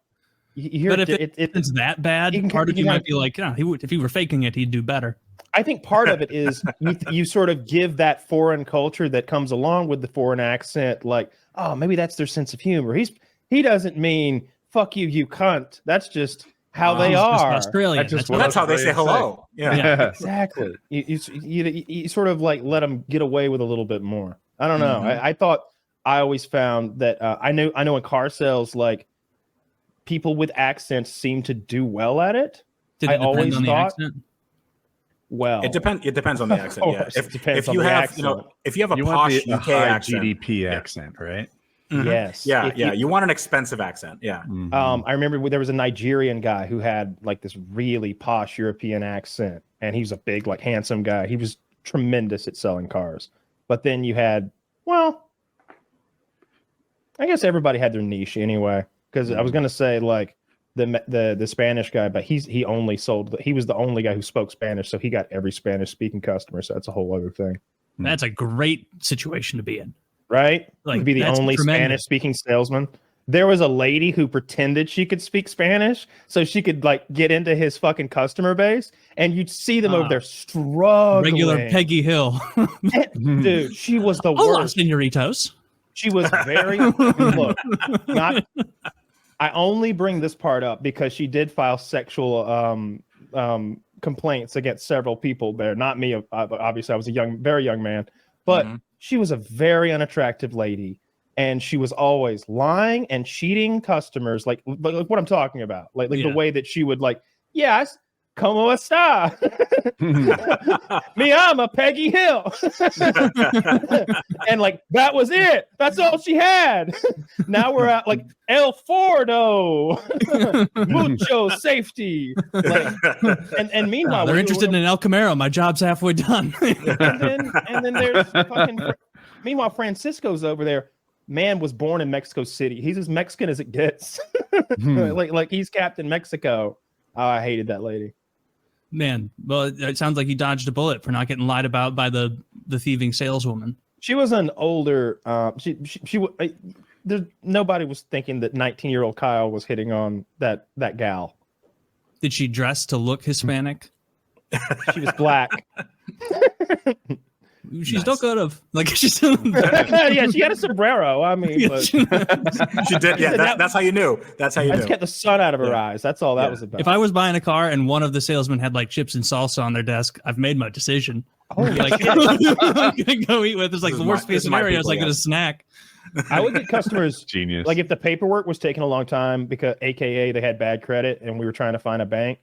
You hear, but if it's that bad, part of you might be like, if he were faking it, he'd do better. I think part of it is you sort of give that foreign culture that comes along with the foreign accent, like, oh, maybe that's their sense of humor. He doesn't mean fuck you, you cunt. That's just how they are. Australian. That's how they say hello. Yeah, exactly. You sort of like let them get away with a little bit more. I don't know. I always found that I know in car sales, like people with accents seem to do well at it. I always thought. Well, it depends on the accent. Yeah, if you have a posh UK high accent, GDP accent, right? Mm-hmm. Yes. Yeah, you want an expensive accent. Yeah. Mm-hmm. I remember there was a Nigerian guy who had like this really posh European accent, and he was a big, like, handsome guy. He was tremendous at selling cars. But then you had, well, I guess everybody had their niche anyway. Because I was gonna say like the Spanish guy, but he was the only guy who spoke Spanish, so he got every Spanish speaking customer. So that's a whole other thing. That's a great situation to be in, right? Like to be the only Spanish speaking salesman. There was a lady who pretended she could speak Spanish so she could like get into his fucking customer base, and you'd see them over there struggling. Regular Peggy Hill, dude. She was the worst. Senoritos. She was very look. I only bring this part up because she did file sexual complaints against several people there. Not me. Obviously, I was a very young man, but she was a very unattractive lady, and she was always lying and cheating customers. Like what I'm talking about. Like the way that she would like, como está? Me ama Peggy Hill. And like that was it. That's all she had. Now we're at like El Fordo. Mucho safety. Like, and meanwhile, they're interested in El Camaro. My job's halfway done. and then there's fucking meanwhile, Francisco's over there. Man was born in Mexico City. He's as Mexican as it gets. like he's Captain Mexico. Oh, I hated that lady. Man, well, it sounds like he dodged a bullet for not getting lied about by the thieving saleswoman. She was an older. Nobody was thinking that 19-year-old Kyle was hitting on that gal. Did she dress to look Hispanic? She was black. She still could have. Like she's still. Yeah, she had a sombrero. I mean, but she did. Yeah, that's how you knew. That's how you knew. Just kept the sun out of her eyes. That's all that was about. If I was buying a car and one of the salesmen had like chips and salsa on their desk, I've made my decision. Oh, like I'm gonna go eat with. It's like the worst case scenario is like a snack. I would get customers genius. Like if the paperwork was taking a long time because AKA they had bad credit and we were trying to find a bank,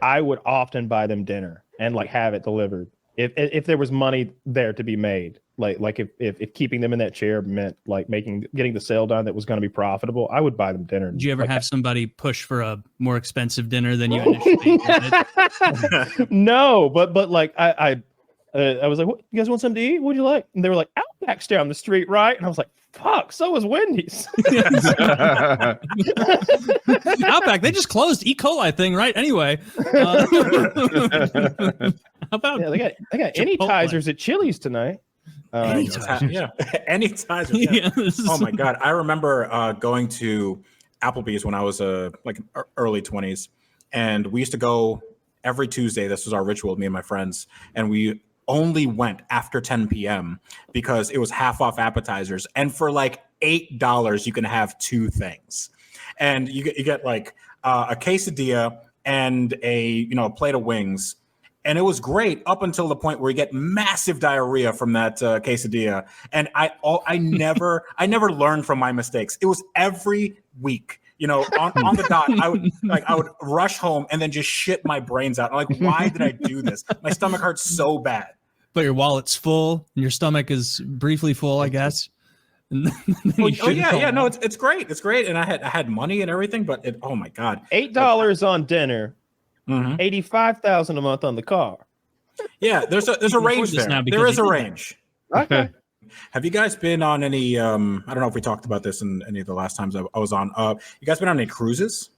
I would often buy them dinner and like have it delivered. If there was money there to be made, like if keeping them in that chair meant like getting the sale done that was going to be profitable, I would buy them dinner. Did you ever have somebody push for a more expensive dinner than you initially wanted? No, but like I was like, what, you guys want something to eat? What'd you like? And they were like, Outback's down the street, right? And I was like, fuck, so is Wendy's. Outback, they just closed E. coli thing, right? Anyway. How about they got Anytizers at Chili's tonight. Anytizers. Yeah. Anytizers. Yeah. Oh my God. I remember going to Applebee's when I was like early 20s. And we used to go every Tuesday. This was our ritual, me and my friends. And we only went after 10 p.m. because it was half off appetizers. And for like $8, you can have two things. And you get like a quesadilla and a plate of wings. And it was great up until the point where you get massive diarrhea from that quesadilla. And I never learned from my mistakes. It was every week, on the dot. I would rush home and then just shit my brains out. I'm like, why did I do this? My stomach hurts so bad. But your wallet's full and your stomach is briefly full, I guess. No, it's great. It's great. And I had money and everything, but oh my God. $8 on dinner. Mm-hmm. $85,000 a month on the car. Yeah, there's a range there. There is a range. Okay. Have you guys been on any? I don't know if we talked about this in any of the last times I was on. You guys been on any cruises?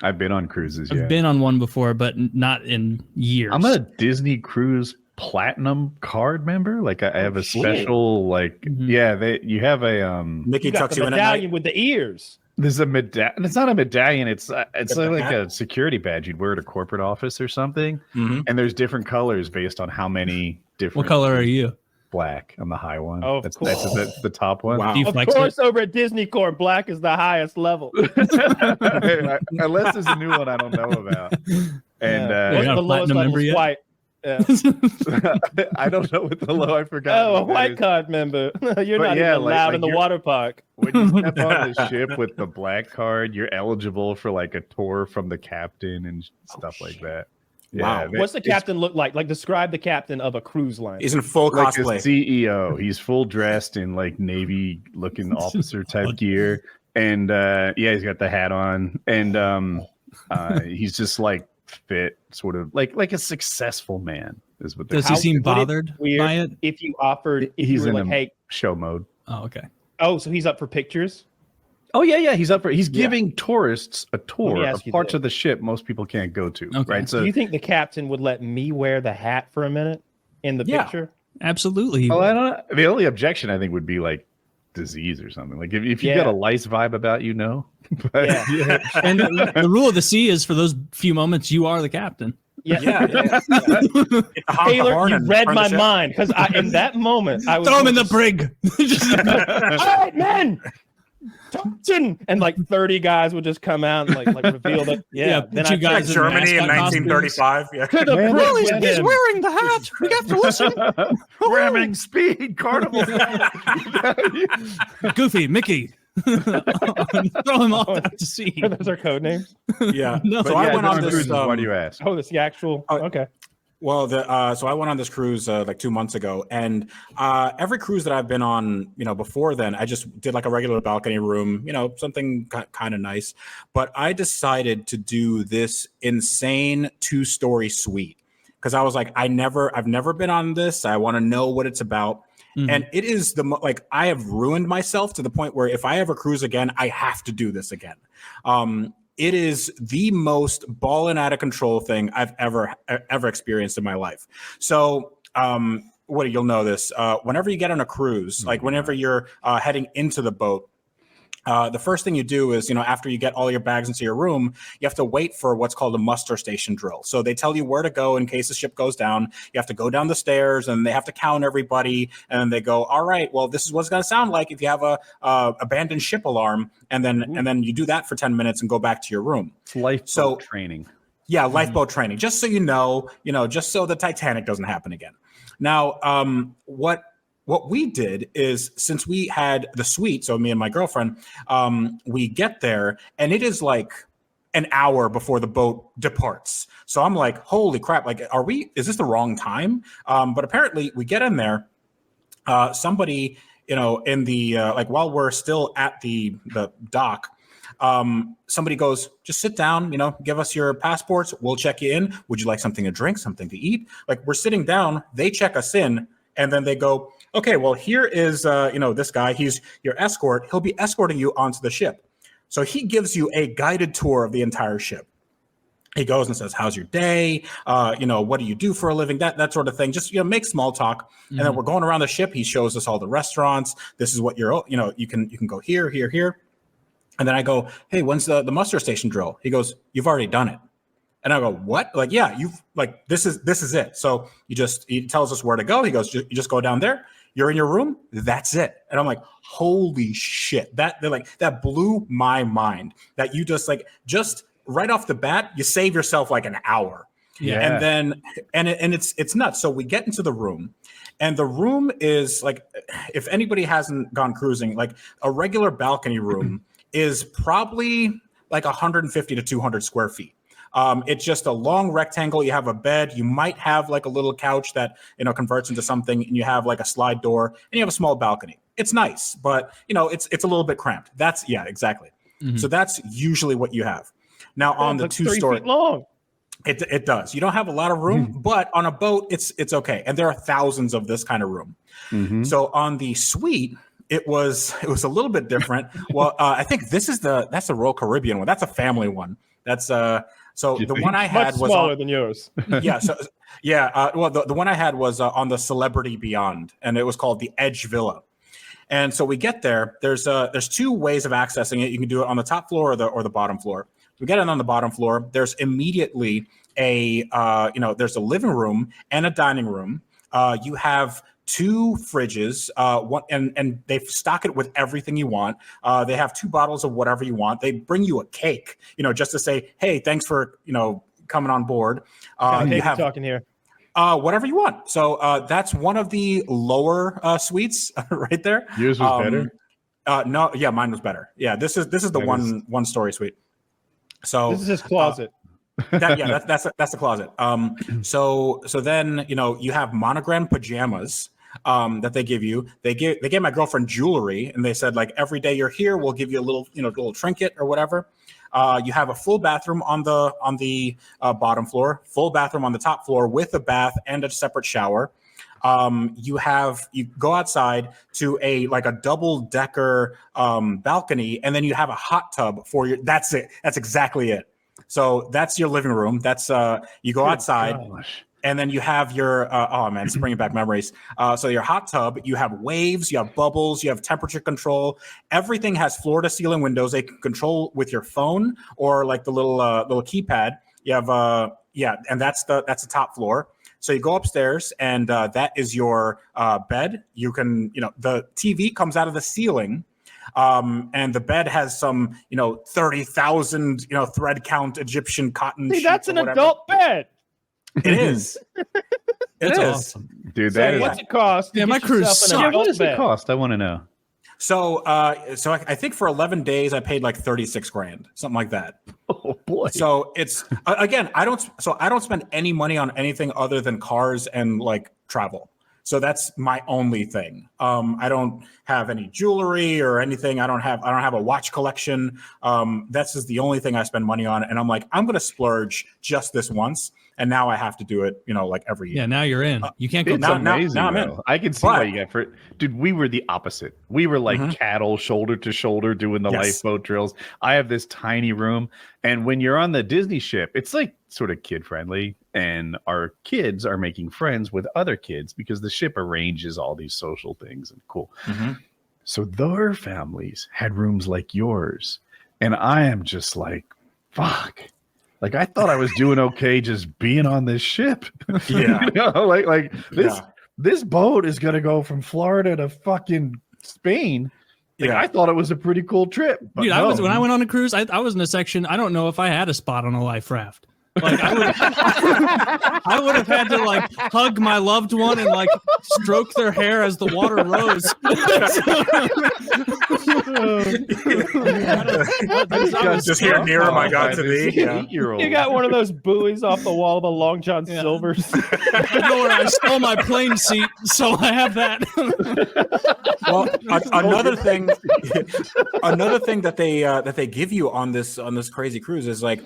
I've been on cruises. Yeah. I've been on one before, but not in years. I'm a Disney Cruise Platinum card member. Like I have a special you have a Mickey tucks you in medallion with the ears. There's a medallion. It's not a medallion. It's like a security badge you'd wear at a corporate office or something. Mm-hmm. And there's different colors based on how many different. What color are you? Black. I'm the high one. Oh, that's the top one. Wow. Of course, over at Disney Corp, black is the highest level. Unless there's a new one I don't know about. And the lowest level is white. Yeah. I don't know what the low. I forgot. Oh, a white card member. You're not even allowed in the water park. When you step on the ship with the black card, you're eligible for like a tour from the captain and stuff like that. Wow. Yeah, what's the captain look like? Like describe the captain of a cruise line. He's in full cosplay. Like a CEO. He's full dressed in like Navy looking officer type gear. And he's got the hat on. And he's just like fit, sort of like a successful man is what. Does he seem bothered by it? If you offered, he's in like, hey, show mode. Oh, okay. Oh, so he's up for pictures. Oh yeah, he's up for. He's giving tourists a tour of parts this. of the ship most people can't go to. Okay. Right. So do you think the captain would let me wear the hat for a minute in the picture? Absolutely. Well, I don't know. The only objection I think would be like disease or something. Like if you got a lice vibe about you, no. But, And the rule of the sea is for those few moments you are the captain. Yeah. Taylor, you read my mind because in that moment I was throw him in the brig. All right, men. Captain! And like 30 guys would just come out and like reveal that. Then you guys like Germany in 1935. Yeah. Really, he's wearing the hat. We have to listen. Ramming speed, carnival. Goofy, Mickey, Throw him off out to sea. Those are code names. Yeah. No. So I went on this. Cruises, why do you ask? Oh, this the actual. Okay. Well, so I went on this cruise like 2 months ago, and every cruise that I've been on, before then, I just did like a regular balcony room, something kind of nice. But I decided to do this insane 2-story suite because I was like, I've never been on this. I want to know what it's about. Mm-hmm. And it is I have ruined myself to the point where if I ever cruise again, I have to do this again. It is the most ballin' out of control thing I've ever experienced in my life. So, you'll know this. Whenever you get on a cruise, like whenever you're heading into the boat, the first thing you do is, after you get all your bags into your room, you have to wait for what's called a muster station drill. So they tell you where to go in case the ship goes down. You have to go down the stairs and they have to count everybody. And then they go, all right, well, this is what it's going to sound like if you have a abandoned ship alarm. And then you do that for 10 minutes and go back to your room. It's lifeboat training. Yeah, lifeboat training. Just so just so the Titanic doesn't happen again. Now, what we did is, since we had the suite, so me and my girlfriend, we get there and it is like an hour before the boat departs. So I'm like, holy crap, like, is this the wrong time? But apparently we get in there, somebody, in the, while we're still at the dock, somebody goes, just sit down, give us your passports. We'll check you in. Would you like something to drink, something to eat? Like, we're sitting down, they check us in, and then they go, okay, well, here is, this guy. He's your escort. He'll be escorting you onto the ship. So he gives you a guided tour of the entire ship. He goes and says, how's your day? What do you do for a living? That sort of thing. Just, make small talk. Mm-hmm. And then we're going around the ship. He shows us all the restaurants. This is what you can go here, here, here. And then I go, hey, when's the muster station drill? He goes, you've already done it. And I go, what? Like, yeah, this is it. So he tells us where to go. He goes, you just go down there. You're in your room. That's it. And I'm like, holy shit. That blew my mind that you just right off the bat, you save yourself like an hour. Yeah. And then, it's nuts. So we get into the room, and the room is like, if anybody hasn't gone cruising, like a regular balcony room is probably like 150 to 200 square feet. It's just a long rectangle. You have a bed. You might have like a little couch that, converts into something, and you have like a slide door, and you have a small balcony. It's nice, but it's a little bit cramped. Yeah, exactly. Mm-hmm. So that's usually what you have. Now on the 2-story, 3 feet long. It does. You don't have a lot of room, but on a boat, it's okay. And there are thousands of this kind of room. Mm-hmm. So on the suite, it was a little bit different. Well, I think that's the Royal Caribbean one. That's a family one. That's So the one I had was smaller than yours. Yeah. So well, the one I had was on the Celebrity Beyond, and it was called the Edge Villa. And so we get there. There's 2 ways of accessing it. You can do it on the top floor or the bottom floor. We get it on the bottom floor. There's immediately there's a living room and a dining room. You have 2 fridges, and they stock it with everything you want. They have 2 bottles of whatever you want. They bring you a cake, just to say, hey, thanks for, coming on board. You have talking here. Whatever you want. So that's one of the lower suites right there. Yours was better? No, yeah, mine was better. Yeah, this is the one-story suite. So this is his closet. That's the closet. So then you have monogram pajamas that they give you. They gave my girlfriend jewelry, and they said, like, every day you're here, we'll give you a little trinket or whatever. You have a full bathroom on the bottom floor, full bathroom on the top floor with a bath and a separate shower. You go outside to a double-decker balcony, and then you have a hot tub for your. That's it. That's exactly it. So that's your living room. That's you go outside, and then you have your oh man, it's bringing back memories. So your hot tub, you have waves, you have bubbles, you have temperature control. Everything has floor-to-ceiling windows. They can control with your phone or like the little keypad. You have and that's the top floor. So you go upstairs, and that is your bed. You can, the TV comes out of the ceiling, and the bed has some, 30,000, thread count Egyptian cotton. See, that's an adult bed. It is. It is. Awesome. Dude, What's it cost? Yeah, my cruise sucks. What does it cost? I want to know. So I think for 11 days I paid like 36 grand, something like that. Oh boy. So it's again, I don't spend any money on anything other than cars and like travel. So that's my only thing. I don't have any jewelry or anything. I don't have a watch collection. That's just the only thing I spend money on. And I'm like, I'm going to splurge just this once. And now I have to do it, like every year. Yeah, now you're in. You can't go It's back. amazing. Now I'm in. I can see why you got for dude. We were the opposite. We were like cattle, shoulder to shoulder, doing the lifeboat drills. I have this tiny room, and when you're on the Disney ship, it's like sort of kid friendly, and our kids are making friends with other kids because the ship arranges all these social things and cool. So their families had rooms like yours, and I am just like, fuck. Like I thought I was doing okay just being on this ship. Yeah. Like this boat is gonna go from Florida to fucking Spain. Like, I thought it was a pretty cool trip. But Dude, when I went on a cruise, I was in a section. I don't know if I had a spot on a life raft. Like I would have had to like hug my loved one and like stroke their hair as the water rose. Just here near him, I got to be. You got one of those buoys off the wall of the Long John Silver's. I know where I stole my plane seat, so I have that. Well, another thing that they give you on this crazy cruise is like,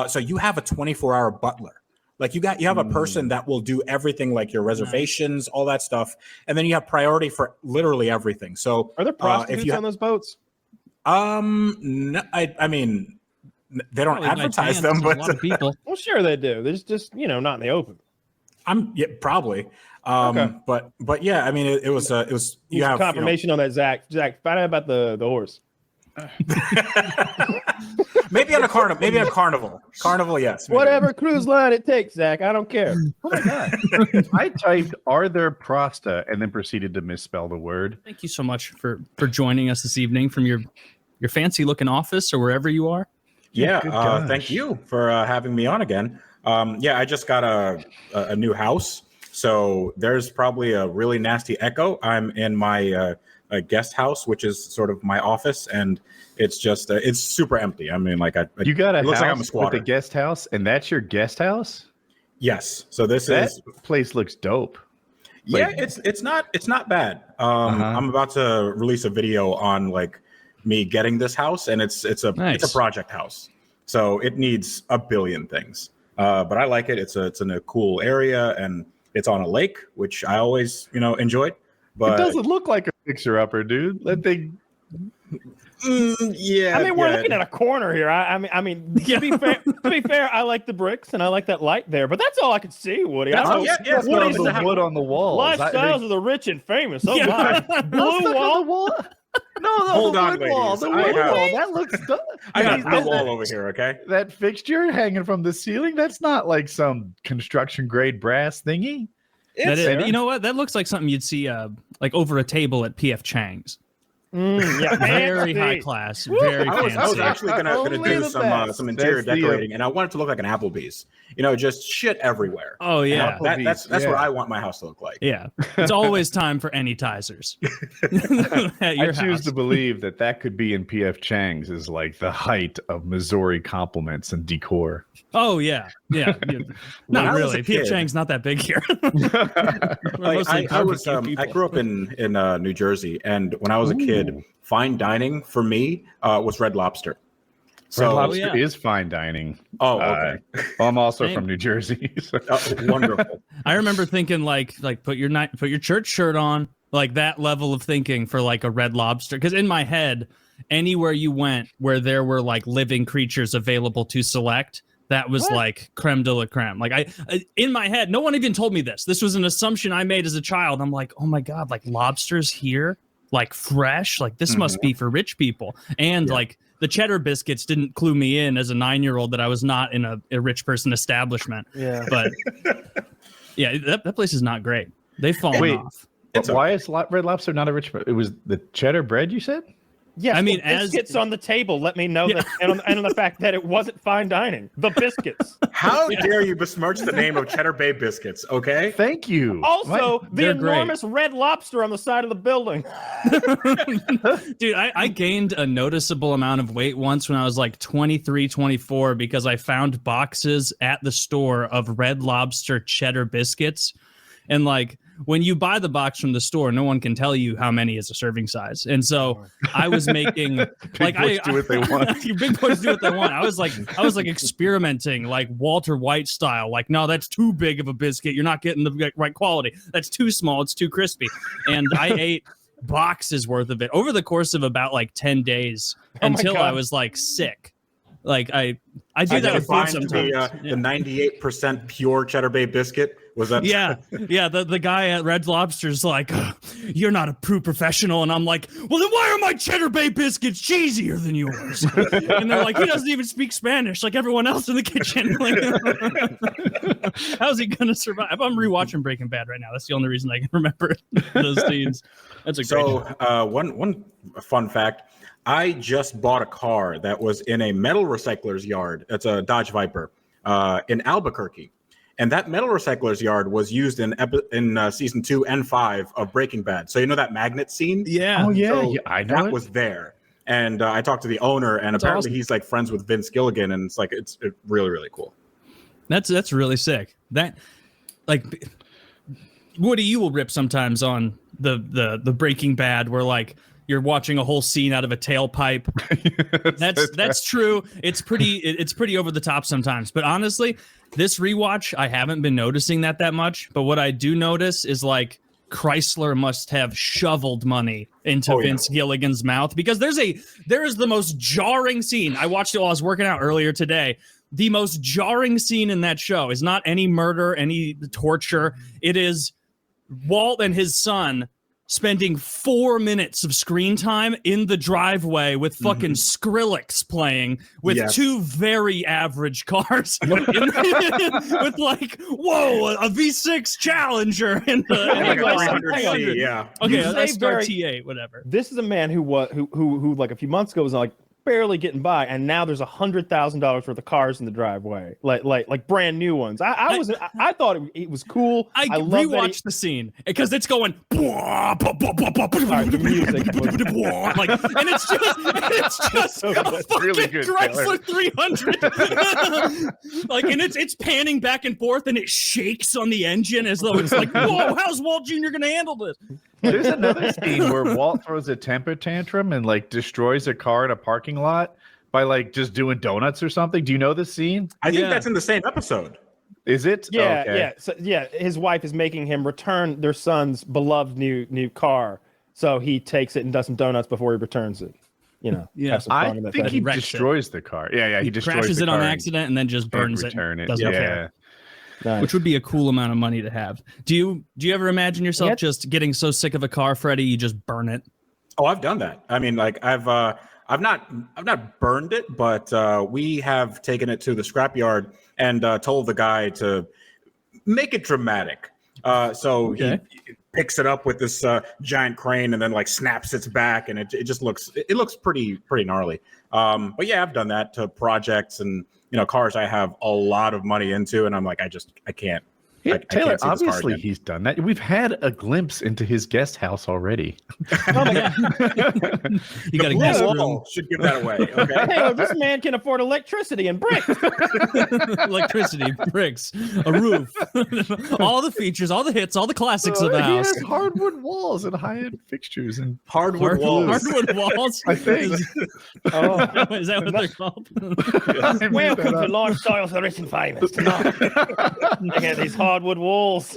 so you have a 24-hour butler. Like you have a person that will do everything, like your reservations, all that stuff, and then you have priority for literally everything. So are there prostitutes on those boats? No, I mean, they don't advertise them, but a lot of people. Well, sure they do. There's just not in the open. Probably. Okay. But yeah, I mean, it was you have confirmation on that, Zach. Zach, find out about the horse. Maybe on a carnival. Maybe a carnival. Carnival, yes. Maybe. Whatever cruise line it takes, Zach. I don't care. Oh my god! I typed "Are there prosta?" and then proceeded to misspell the word. Thank you so much for joining us this evening from your fancy looking office or wherever you are. Yeah. Thank you for having me on again. I just got a new house, so there's probably a really nasty echo. I'm in my guest house, which is sort of my office, and it's just it's super empty. I mean, like you got a looks house like I'm a squatter. with a guest house, and that's your guest house. Yes. So that place looks dope. Yeah, it's not bad. I'm about to release a video on like me getting this house, and it's a project house, so it needs a billion things. But I like it. It's in a cool area, and it's on a lake, which I always enjoyed. But it doesn't look like a fixer-upper, dude. That thing. Yeah. I mean, we're looking at a corner here. I mean, to be fair, I like the bricks and I like that light there, but that's all I could see, Woody. Woody's the wood on the wall. Lifestyles of the rich and famous. Oh my! Blue wall. No, hold on, wood wall. The wood wall. That looks good. I got a wall over here. Okay. That fixture hanging from the ceiling. That's not like some construction grade brass thingy. You know what? That looks like something you'd see like over a table at PF Chang's. Very high class. Very fancy. I was actually gonna do some interior decorating, and I want it to look like an Applebee's. Just shit everywhere. Oh yeah, that's what I want my house to look like. Yeah, it's always time for anytizers. I choose to believe that could be in PF Chang's is like the height of Missouri compliments and decor. Oh yeah. Not really. PF Chang's not that big here. I grew up in New Jersey, and when I was a kid, fine dining for me was Red Lobster. So Red Lobster is fine dining. Oh, okay. I'm also from New Jersey. So. Wonderful. I remember thinking like put your church shirt on, like that level of thinking for like a Red Lobster. Because in my head, anywhere you went where there were like living creatures available to select, that was like creme de la creme. Like I in my head, no one even told me this. This was an assumption I made as a child. I'm like, oh my God, like lobsters here, like fresh, like this must be for rich people. And like the cheddar biscuits didn't clue me in as a 9-year-old that I was not in a rich person establishment. Yeah. But yeah, that place is not great. They've fallen off. Why is Red Lobster not a rich? It was the cheddar bread you said? Yes, I mean, the biscuits on the table let me know that, and on the fact that it wasn't fine dining. The biscuits. How dare you besmirch the name of Cheddar Bay biscuits? Okay. Thank you. Also, the They're great. enormous red lobster on the side of the building. Dude, I gained a noticeable amount of weight once when I was like 23, 24 because I found boxes at the store of Red Lobster cheddar biscuits. And like when you buy the box from the store, no one can tell you how many is a serving size. And so I was making Big boys do what they want. Big boys do what they want. I was like experimenting like Walter White style. Like, no, that's too big of a biscuit. You're not getting the right quality. That's too small. It's too crispy. And I ate boxes worth of it over the course of about like 10 days until I was like sick. Like I do that with food sometimes. The 98% pure Cheddar Bay biscuit was that? Yeah. The guy at Red Lobster's like, you're not a true professional, and I'm like, well then why are my Cheddar Bay biscuits cheesier than yours? And they're like, he doesn't even speak Spanish like everyone else in the kitchen. Like, how's he gonna survive? I'm rewatching Breaking Bad right now. That's the only reason I can remember those scenes. That's a great. So one fun fact. I just bought a car that was in a metal recycler's yard. It's a Dodge Viper in Albuquerque. And that metal recycler's yard was used in season 2 and 5 of Breaking Bad. So you know that magnet scene? Yeah. Oh, yeah. So Yeah, I know that it. was there. And I talked to the owner, and That's apparently awesome. he's like friends with Vince Gilligan, and it's like it's really, really cool. That's really sick. That, like, Woody, you will rip sometimes on the Breaking Bad where like you're watching a whole scene out of a tailpipe. That's true. It's pretty over the top sometimes. But honestly, this rewatch, I haven't been noticing that much. But what I do notice is like Chrysler must have shoveled money into Vince Gilligan's mouth, because there is the most jarring scene. I watched it while I was working out earlier today. The most jarring scene in that show is not any murder, any torture. It is Walt and his son spending 4 minutes of screen time in the driveway with fucking Skrillex playing with two very average cars with like, whoa, a V6 Challenger and Like a a 300C, yeah. Okay, You let's say start very- T8, whatever. This is a man who like a few months ago was like barely getting by, and now there's $100,000 worth of cars in the driveway, like brand new ones. I thought it was cool. I love that rewatched the scene because it's going music like, and it's just a fucking really good, Chrysler 300. Like, and it's panning back and forth, and it shakes on the engine as though it's like, whoa, how's Walt Jr. gonna handle this? There's another scene where Walt throws a temper tantrum and like destroys a car in a parking lot by like just doing donuts or something. Do you know this scene? I think that's in the same episode. Is it? Yeah, Okay. yeah. So yeah, his wife is making him return their son's beloved new car. So he takes it and does some donuts before he returns it. You know, Yeah. have some fun I with that think thing. he wrecks destroys the car. Yeah, he destroys crashes the it on car and accident and then just can't burns return it. Doesn't Yeah. care. Nice. Which would be a cool amount of money to have. Do you ever imagine yourself Yeah. just getting so sick of a car, Freddie, you just burn it? Oh, I've done that. I mean, like I've not burned it, but we have taken it to the scrapyard and told the guy to make it dramatic. So he picks it up with this giant crane and then like snaps its back, and it just looks pretty gnarly. But yeah, I've done that to projects and cars I have a lot of money into, and I'm like, I can't. Yeah, I Taylor, can't see this car obviously again. he's done that. We've had a glimpse into his guest house already. You got The a blue guest room. wall should give that away. Okay. Hey, this man can afford electricity and bricks. Electricity, bricks, a roof, all the features, all the hits, all the classics of the He house. has hardwood walls and high-end fixtures and Hardwood walls. Hardwood walls. I think. Is that what they're called? Welcome to Lifestyles of Rich and Famous. Look at these hardwood walls.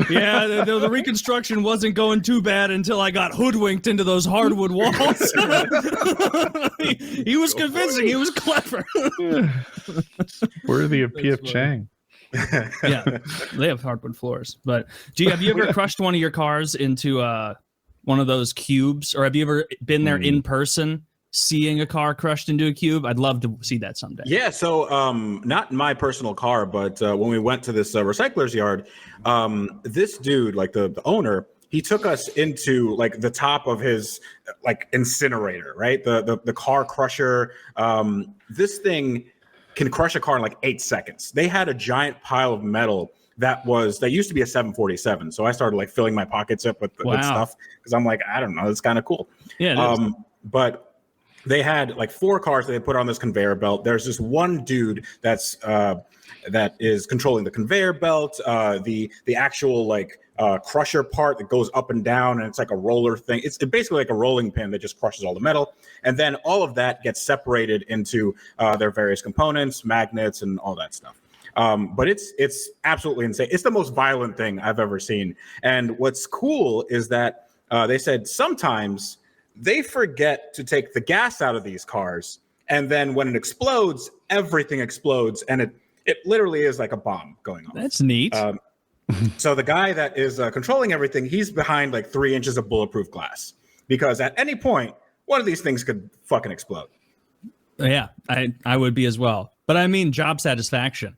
Yeah, the reconstruction wasn't going too bad until I got hoodwinked into those hardwood walls. he was convincing. He was clever. Worthy of P.F. funny. Chang. Yeah, they have hardwood floors. But have you ever crushed one of your cars into one of those cubes, or have you ever been there in person, seeing a car crushed into a cube? I'd love to see that someday. Yeah, so not my personal car, but when we went to this recycler's yard, this dude, like the owner, he took us into like the top of his like incinerator, right? The car crusher. This thing can crush a car in like 8 seconds. They had a giant pile of metal that used to be a 747. So I started like filling my pockets up with stuff because I'm like, I don't know, it's kind of cool. Yeah. But they had like 4 cars that they put on this conveyor belt. There's this one dude that is controlling the conveyor belt, the actual like crusher part that goes up and down, and it's like a roller thing. It's basically like a rolling pin that just crushes all the metal, and then all of that gets separated into their various components, magnets, and all that stuff. But it's absolutely insane. It's the most violent thing I've ever seen. And what's cool is that they said sometimes they forget to take the gas out of these cars, and then when it explodes, everything explodes, and it literally is like a bomb going on. That's neat. So the guy that is controlling everything, he's behind like 3 inches of bulletproof glass, because at any point, one of these things could fucking explode. Yeah, I would be as well. But I mean, job satisfaction.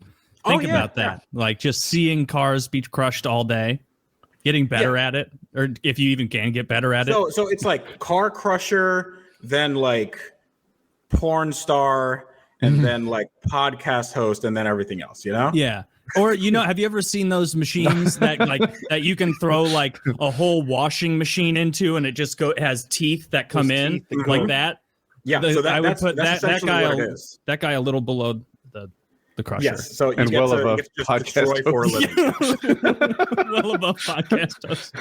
Think about that. Yeah. Like just seeing cars be crushed all day, getting better at it, or if you even can get better at it. So it's like car crusher, then like porn star, and then like podcast host, and then everything else, you know? Yeah. Or, have you ever seen those machines that you can throw like a whole washing machine into, and it just has teeth that come in like that? Yeah. So I would put that guy a little below the crusher. Yes. So and well above podcast for a living. Well above podcast host.